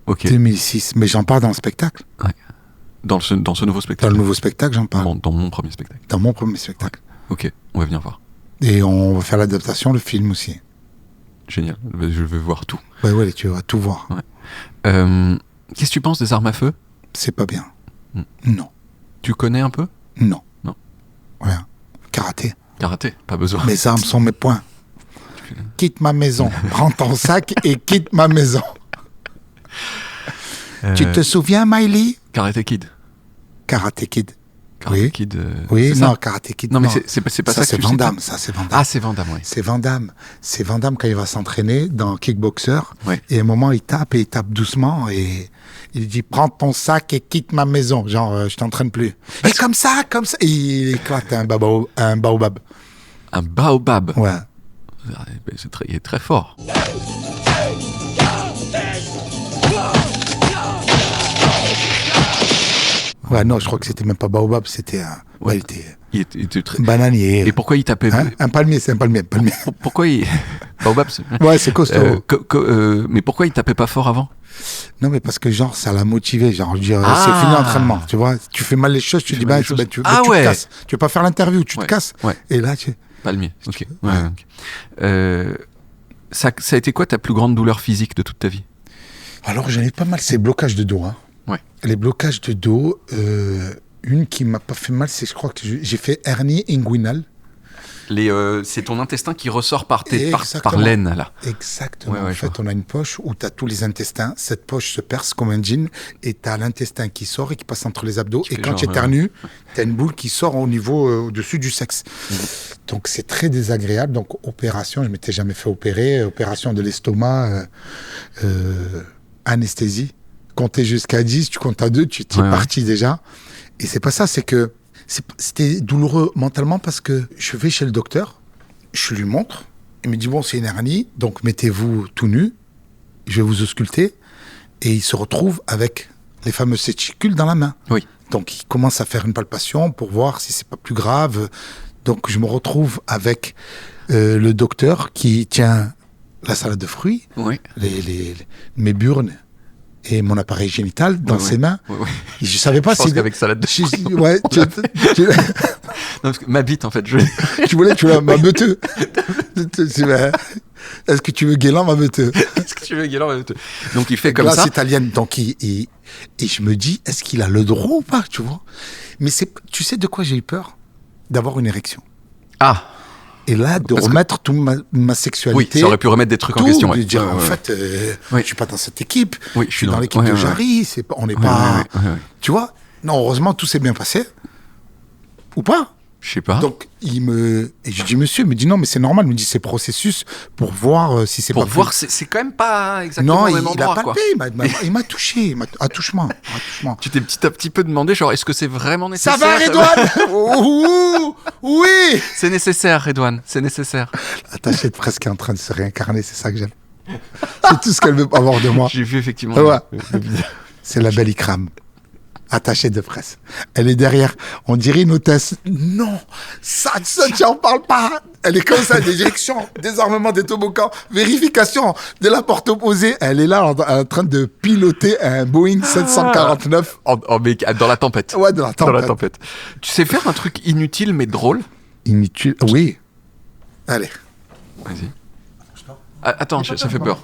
Ok. 2006, mais j'en parle dans le spectacle. Ouais. Dans ce nouveau spectacle. Dans le nouveau spectacle, j'en parle. Dans mon premier spectacle. Dans mon premier spectacle. Ouais. Ok, on va venir voir. Et on va faire l'adaptation, le film aussi. Génial, je vais voir tout. Ouais, tu vas tout voir. Ouais. Qu'est-ce que tu penses des armes à feu ? C'est pas bien. Non. Tu connais un peu ? Non. Non. Rien. Karaté. Karaté, pas besoin. Mes armes sont mes poings. Quitte ma maison. Prends ton sac et quitte ma maison. Tu te souviens, Miley ? Karate Kid. Karate Kid. Karate Kid. Oui, non, Karate Kid. Non, mais c'est pas ça que c'est Van Damme. Ça, c'est Van Damme. Ah, c'est Van Damme, oui. C'est Van Damme. C'est Van Damme quand il va s'entraîner dans Kickboxer. Ouais. Et à un moment, il tape doucement et il dit prends ton sac et quitte ma maison. Genre, je t'entraîne plus. Et comme ça. Et il éclate un baobab. Un baobab. Ouais. Il est très fort. Ouais, non, je crois que c'était même pas baobab, c'était un... Ouais, il était très... bananier. Et pourquoi il tapait... Un palmier, c'est un palmier. Pourquoi il... Baobab, c'est... Ouais, c'est costaud. Mais pourquoi il tapait pas fort avant ? Non, mais parce que genre, ça l'a motivé. Genre, je veux dire, c'est fini l'entraînement, tu vois. Tu fais mal les choses, tu dis, tu te casses. Tu veux pas faire l'interview, tu te casses. Ouais. Et là, tu... Palmier, ok. Ouais. Ça a été quoi ta plus grande douleur physique de toute ta vie ? Alors, j'en ai pas mal, c'est blocages de dos. Hein. Ouais. Les blocages de dos, une qui m'a pas fait mal, c'est je crois que j'ai fait hernie inguinale. C'est ton intestin qui ressort par l'aine, là. Exactement. En fait, on a une poche où tu as tous les intestins. Cette poche se perce comme un jean et tu as l'intestin qui sort et qui passe entre les abdos. Et quand tu éternues, tu as une boule qui sort au-dessus du sexe. Donc, c'est très désagréable. Donc, opération, je ne m'étais jamais fait opérer. Opération de l'estomac, anesthésie. Compter jusqu'à 10, tu comptes à 2, tu es parti déjà. Et c'est pas ça, c'est que c'était douloureux mentalement parce que je vais chez le docteur, je lui montre, il me dit bon, c'est une hernie, donc mettez-vous tout nu, je vais vous ausculter, et il se retrouve avec les fameuses testicules dans la main. Oui. Donc il commence à faire une palpation pour voir si c'est pas plus grave. Donc je me retrouve avec le docteur qui tient la salade de fruits, mes burnes et mon appareil génital dans ses mains. Et je savais pas je pense qu'avec salade de fruits. Non, parce que ma bite, en fait. Tu voulais ma beuteux. Est-ce que tu veux Guélan, ma beuteux? Est-ce que tu veux Guélan, ma beuteux? Donc il fait comme ça. Glace italienne. Donc et je me dis, est-ce qu'il a le droit ou pas, tu vois? Mais tu sais de quoi j'ai eu peur? D'avoir une érection. Ah. Et là, de remettre toute ma sexualité. Oui, ça aurait pu remettre des trucs en question. De dire, en fait, je suis pas dans cette équipe. Oui, je suis dans l'équipe de Jarry. On n'est pas... Tu vois? Non, heureusement, tout s'est bien passé. Ou pas? Je sais pas. Donc, et je dis, monsieur, il me dit non, mais c'est normal. Il me dit, c'est processus pour voir si c'est pour pas... Pour voir, c'est quand même pas exactement non, au même endroit. Non, il a palpé, il m'a touché, un touchement. Tu t'es petit à petit peu demandé, genre, est-ce que c'est vraiment nécessaire? Ça va, Redouane? Oui. C'est nécessaire, Redouane, c'est nécessaire. L'attachée de presse qui est en train de se réincarner, c'est ça que j'aime. C'est tout ce qu'elle veut avoir de moi. J'ai vu effectivement. Ouais. C'est la belle Ikram. Attachée de presse. Elle est derrière. On dirait une hôtesse. Non, ça, tu n'en parles pas. Elle est comme ça, déjection, désarmement des toboggans, vérification de la porte opposée. Elle est là en train de piloter un Boeing 749. Dans la tempête. Ouais, dans la tempête. Tu sais faire un truc inutile mais drôle? Inutile, oui. Allez. Vas-y. Attends, ça fait peur.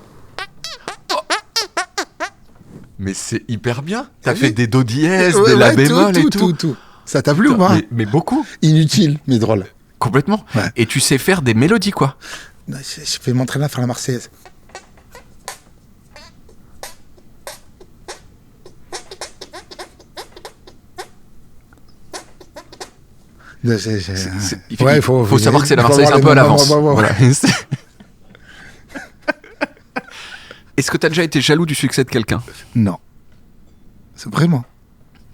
Mais c'est hyper bien. T'as fait des do dièse, des la bémol et tout. Ça t'a plu ou pas? Mais beaucoup. Inutile, mais drôle. Complètement. Ouais. Et tu sais faire des mélodies, quoi. Je vais m'entraîner à faire la Marseillaise. Il faut savoir que c'est la Marseillaise un peu à l'avance. Voilà. Est-ce que tu as déjà été jaloux du succès de quelqu'un? Non. C'est vraiment.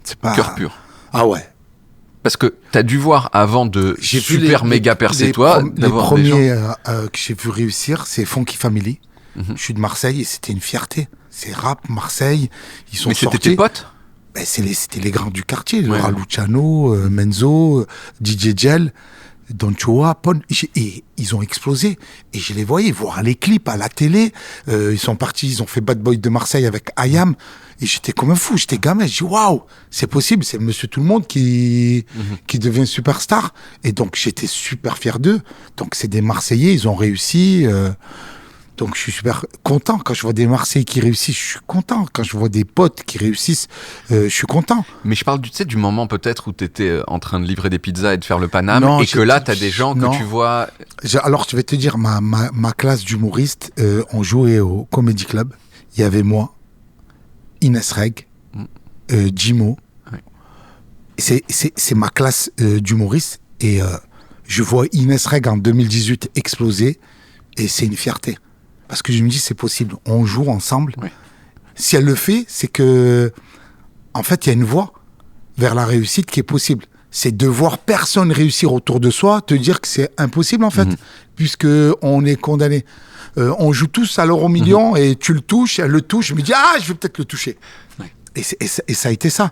C'est pas... Cœur pur. Ah ouais. Parce que tu as dû voir avant de méga percer toi. Les premiers que j'ai vu réussir, c'est Funky Family. Je suis de Marseille et c'était une fierté. C'est rap, Marseille. Ils sont sortis. Mais c'était tes potes? C'était les grands du quartier. Ouais. Luciano, Menzo, DJ Gel. Don Choa, Pon, et ils ont explosé. Et je les voyais voir les clips à la télé. Ils sont partis, ils ont fait Bad Boy de Marseille avec IAM. Et j'étais comme un fou, j'étais gamin. Je dis waouh, c'est possible, c'est Monsieur Tout le Monde qui devient superstar. Et donc j'étais super fier d'eux. Donc c'est des Marseillais, ils ont réussi. Donc je suis super content quand je vois des Marseillais qui réussissent. Je suis content quand je vois des potes qui réussissent. Je suis content. Mais je parle du moment peut-être où tu étais en train de livrer des pizzas et de faire le Paname et que là tu as des gens que tu vois. Alors je vais te dire, ma classe d'humoristes, on jouait au Comedy Club. Il y avait moi, Inès Reg, Jimo. Ouais. C'est ma classe d'humoristes et je vois Inès Reg en 2018 exploser et c'est une fierté. Parce que je me dis, c'est possible. On joue ensemble. Oui. Si elle le fait, c'est que, en fait, il y a une voie vers la réussite qui est possible. C'est de voir personne réussir autour de soi, te dire que c'est impossible, en fait, puisque on est condamné. On joue tous à l'euro million et tu le touches, elle le touche. Je me dis, je vais peut-être le toucher. Oui. Et ça a été ça.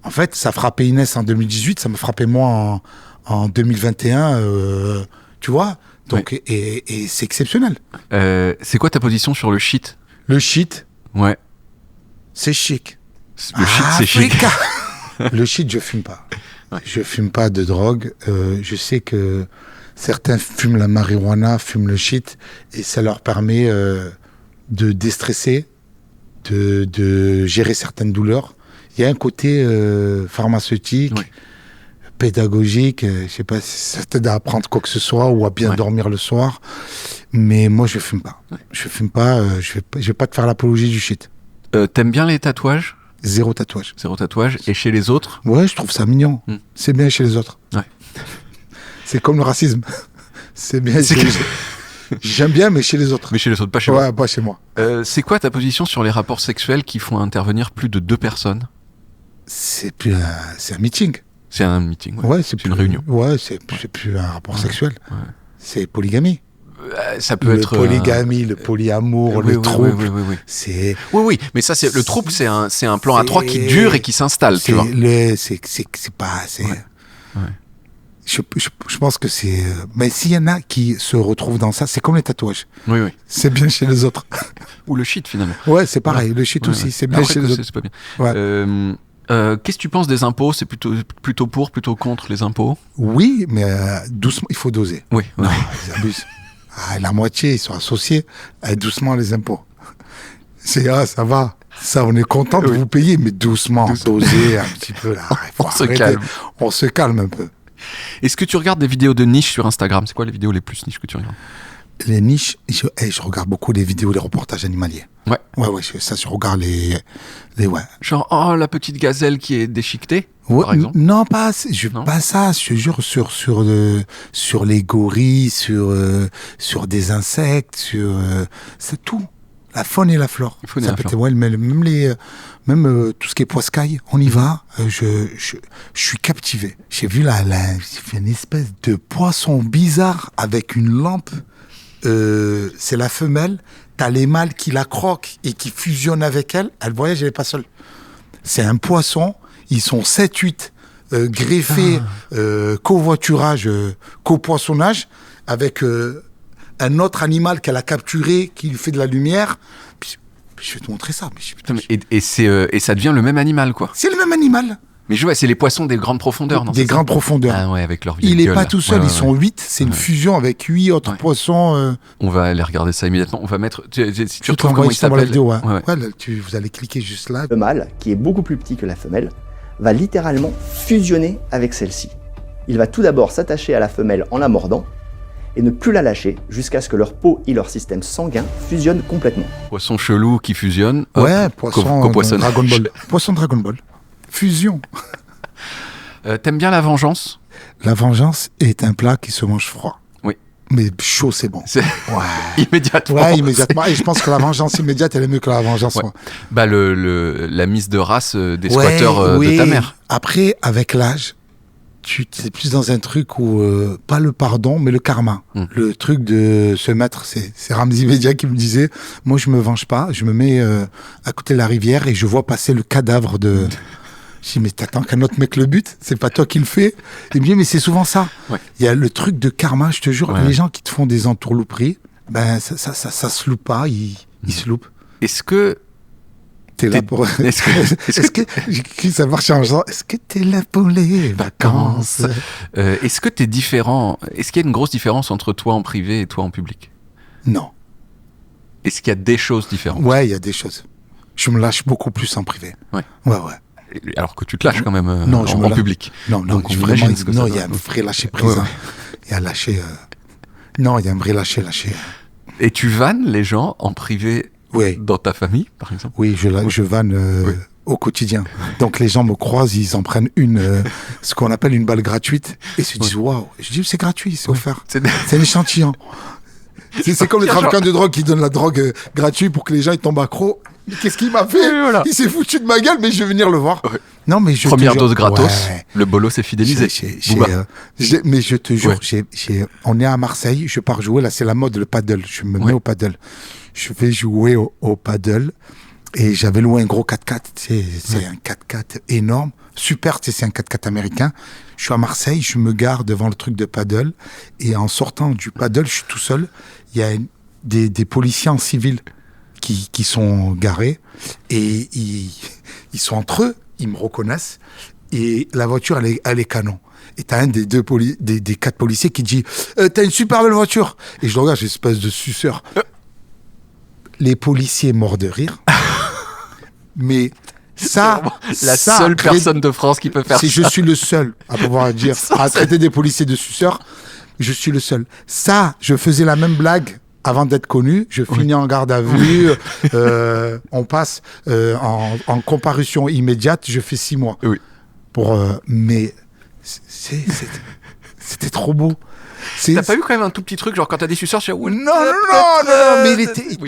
En fait, ça frappait Inès en 2018, ça me frappait moi en 2021, tu vois. Donc, et c'est exceptionnel. C'est quoi ta position sur le shit? Le shit? Ouais. C'est chic. Le shit, c'est chic. Le shit, je fume pas. Ouais. Je fume pas de drogue. Je sais que certains fument la marijuana, fument le shit, et ça leur permet de déstresser, de gérer certaines douleurs. Il y a un côté pharmaceutique. Ouais. Pédagogique, je sais pas si ça t'aide à apprendre quoi que ce soit ou à bien dormir le soir, mais moi je fume pas. Ouais. Je fume pas, je vais pas te faire l'apologie du shit. T'aimes bien les tatouages? Zéro tatouage. Zéro tatouage. Et chez les autres? Ouais, je trouve ça mignon. C'est bien chez les autres. Ouais. C'est comme le racisme. C'est bien chez les autres. J'aime bien, mais chez les autres. Mais chez les autres, pas chez moi. Ouais, pas chez moi. C'est quoi ta position sur les rapports sexuels qui font intervenir plus de 2 personnes? C'est un meeting. C'est un meeting, c'est une réunion. Ouais, c'est plus un rapport sexuel. Ouais. C'est polygamie. Ça peut être polygamie, le polyamour, le trouble. Oui. C'est... Oui, mais ça, le trouble, c'est un plan à 3 qui dure et qui s'installe, tu vois. C'est pas... Je pense que c'est... Mais s'il y en a qui se retrouvent dans ça, c'est comme les tatouages. Oui. C'est bien chez les autres. Ou le shit, finalement. Ouais, c'est pareil. Le shit aussi, c'est bien chez les autres. C'est pas bien. Ouais. Qu'est-ce que tu penses des impôts? C'est plutôt pour, plutôt contre les impôts? Oui, mais doucement, il faut doser. Oui. Non, ils abusent. La moitié, ils sont associés. Doucement, les impôts. Ça va. Ça, on est content de vous payer, mais doucement, doser un petit peu. Là. On se calme. On se calme un peu. Est-ce que tu regardes des vidéos de niche sur Instagram? C'est quoi les vidéos les plus niches que tu regardes? Les niches, je regarde beaucoup les vidéos, les reportages animaliers. Ouais. Ça, je regarde les Genre, la petite gazelle qui est déchiquetée, par exemple. Non, pas ça, je te jure, sur les gorilles, sur des insectes, c'est tout. La faune et la flore. Même tout ce qui est poiscaille, on y va. Je suis captivé. J'ai vu j'ai une espèce de poisson bizarre avec une lampe. C'est la femelle. T'as les mâles qui la croquent et qui fusionnent avec elle. Elle voyage, elle n'est pas seule. C'est un poisson. Ils sont 7-8 greffés, covoiturage, copoissonnage, avec un autre animal qu'elle a capturé, qui lui fait de la lumière. Puis, je vais te montrer ça. Et ça devient le même animal, quoi. C'est le même animal. Mais c'est les poissons des grandes profondeurs, non? Des grandes profondeurs. Ah ouais, avec leur Il n'est pas tout seul, ils sont 8. C'est une fusion avec 8 autres poissons. On va aller regarder ça immédiatement. On va mettre. Si tu retrouves comment il s'appelle. Vous allez cliquer juste là. Le mâle, qui est beaucoup plus petit que la femelle, va littéralement fusionner avec celle-ci. Il va tout d'abord s'attacher à la femelle en la mordant et ne plus la lâcher jusqu'à ce que leur peau et leur système sanguin fusionnent complètement. Poisson chelou qui fusionne. Poisson Dragon Ball. Poisson Dragon Ball. Fusion. T'aimes bien la vengeance? La vengeance est un plat qui se mange froid. Oui. Mais chaud, c'est bon. Immédiatement. Ouais, immédiatement. Et je pense que la vengeance immédiate, elle est mieux que la vengeance froide. Bah, la mise de race des squatteurs de ta mère. Après, avec l'âge, c'est plus dans un truc où, pas le pardon, mais le karma. Le truc de se mettre, c'est Ramzi Bedia qui me disait, moi je me venge pas, je me mets à côté de la rivière et je vois passer le cadavre de... Je dis, mais t'attends qu'un autre mec le bute, c'est pas toi qui le fais. Il me dit, mais c'est souvent ça. Il y a le truc de karma, je te jure, les gens qui te font des entourlouperies, ben ça se loupe pas, ils se loupent. Est-ce que t'es là pour... Est-ce que ça marche en genre, est-ce que t'es là pour les vacances? Est-ce que t'es différent? Est-ce qu'il y a une grosse différence entre toi en privé et toi en public? Non. Est-ce qu'il y a des choses différentes? Ouais, il y a des choses. Je me lâche beaucoup plus en privé. Ouais. Alors que tu te lâches quand même en public. Non, il y a un vrai lâcher prise. Il y a lâcher... Non, il y a un vrai lâcher. Et tu vannes les gens en privé dans ta famille, par exemple? Oui, je vanne au quotidien. Donc les gens me croisent, ils en prennent ce qu'on appelle une balle gratuite, et se disent waouh. Je dis c'est gratuit, c'est offert. C'est un échantillon. C'est comme les trafiquants de drogue qui donnent la drogue gratuite pour que les gens ils tombent accro. Mais qu'est-ce qu'il m'a fait? Il s'est foutu de ma gueule, mais je vais venir le voir. Non, mais première dose gratos, le bolo s'est fidélisé. Mais je te jure, on est à Marseille, je pars jouer, là c'est la mode, le paddle. Je me mets au paddle. Je vais jouer au paddle et j'avais loué un gros 4x4. C'est un 4x4 énorme, super, c'est un 4x4 américain. Je suis à Marseille, je me gare devant le truc de paddle et en sortant du paddle, je suis tout seul. Il y a des policiers en civil qui sont garés et ils sont entre eux, ils me reconnaissent et la voiture elle est canon. Et t'as un des 4 policiers qui dit t'as une super belle voiture, et je le regarde, j'ai une espèce de suceur. Les policiers morts de rire. Mais ça, la seule personne de France qui peut faire ça. Je suis le seul à pouvoir dire, à traiter des policiers de suceurs. Je suis le seul. Ça, je faisais la même blague avant d'être connu. Je finis en garde à vue. On passe en comparution immédiate. Je fais 6 mois. Mais c'était trop beau. T'as pas eu quand même un tout petit truc, genre quand t'as des suceurs, non, mais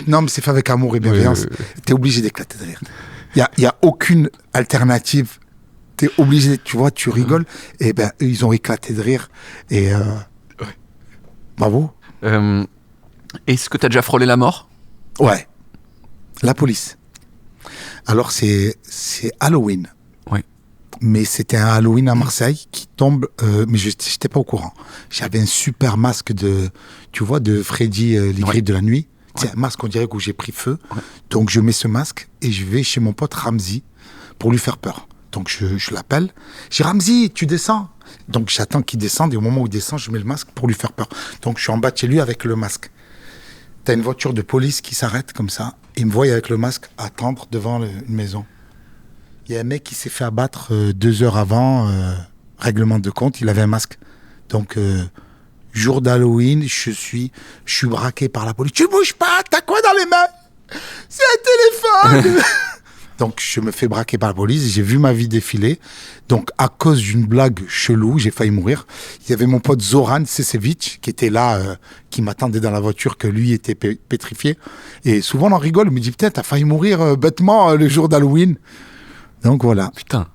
non, mais c'est fait avec amour et bienveillance. T'es obligé d'éclater de rire. Il y a aucune alternative. T'es obligé, tu vois, tu rigoles. Et ben, eux, ils ont éclaté de rire. Et bravo. Est-ce que t'as déjà frôlé la mort? Ouais. La police. Alors c'est Halloween. Mais c'était un Halloween à Marseille qui tombe, mais je n'étais pas au courant. J'avais un super masque de Freddy, les griffes de la nuit. C'est un masque, on dirait que j'ai pris feu. Donc je mets ce masque et je vais chez mon pote Ramzi pour lui faire peur. Donc je l'appelle. Je dis Ramzi, tu descends? Donc j'attends qu'il descende et au moment où il descend, je mets le masque pour lui faire peur. Donc je suis en bas de chez lui avec le masque. T'as une voiture de police qui s'arrête comme ça. Il me voit avec le masque attendre devant une maison. Il y a un mec qui s'est fait abattre 2 heures avant, règlement de compte, il avait un masque. Donc, jour d'Halloween, je suis braqué par la police. Tu bouges pas, t'as quoi dans les mains? C'est un téléphone. Donc, je me fais braquer par la police. J'ai vu ma vie défiler. Donc, à cause d'une blague chelou, j'ai failli mourir. Il y avait mon pote Zoran Sesevic qui était là, qui m'attendait dans la voiture, que lui était pétrifié. Et souvent, on en rigole. Il me dit, putain, t'as failli mourir bêtement le jour d'Halloween. Donc, voilà. Putain.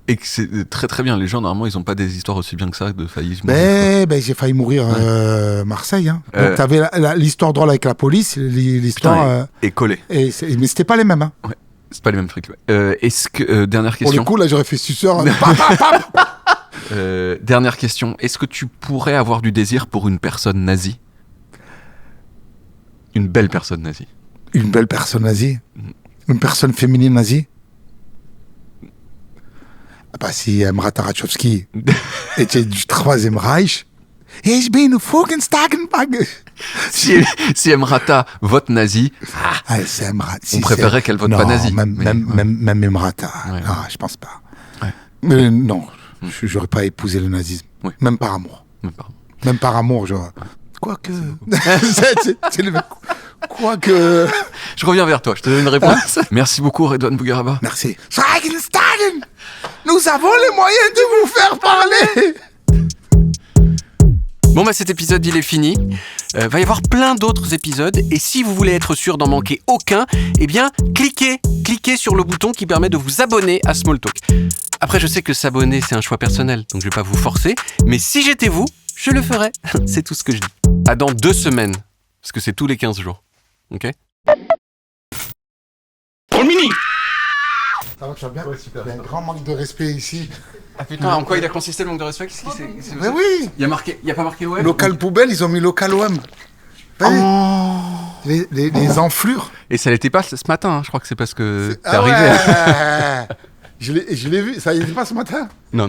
Et que c'est très très bien. Les gens, normalement, ils n'ont pas des histoires aussi bien que ça de faillir mourir. J'ai failli mourir Marseille. Hein. Donc, t'avais l'histoire drôle avec la police, l'histoire... et collé. Mais c'était pas les mêmes. Hein. Ouais. C'est pas les mêmes trucs. Est-ce que dernière question. Pour le coup, là, j'aurais fait suceur. Dernière question. Est-ce que tu pourrais avoir du désir pour une personne nazie? Une belle personne nazie. Une belle personne nazie. Une personne féminine nazie. Bah, si Emra Tarachowski était du Troisième Reich. Ich bin Fugenstagenbag. Si Emrata vote nazi, c'est Emrata. On préférerait qu'elle vote pas nazi. Même Emrata. Ouais. Non, je pense pas. Ouais. Mais non, j'aurais pas épousé le nazisme. Oui. Même par amour. Même par amour, genre. Quoique. C'est le mec. Quoique. Je reviens vers toi, je te donne une réponse. Merci beaucoup, Redouane Bougueraba. Merci. Schweigenstagen, nous avons les moyens de vous faire parler. Bon cet épisode il est fini, va y avoir plein d'autres épisodes et si vous voulez être sûr d'en manquer aucun, eh bien cliquez sur le bouton qui permet de vous abonner à Smalltalk. Après je sais que s'abonner c'est un choix personnel, donc je vais pas vous forcer, mais si j'étais vous, je le ferais, c'est tout ce que je dis. À dans 2 semaines, parce que c'est tous les 15 jours, ok? Pour le mini. Ça va, tu vas bien? Ouais, super. Il y a un grand manque de respect ici. Ah putain, en quoi il a consisté le manque de respect? Mais oui. Il y a pas marqué OM? Local poubelle, ils ont mis local OM. Les enflures. Et ça l'était pas ce matin, hein. Je crois que c'est parce que t'es arrivé. arrivé. Je l'ai vu, ça y était pas ce matin? Non.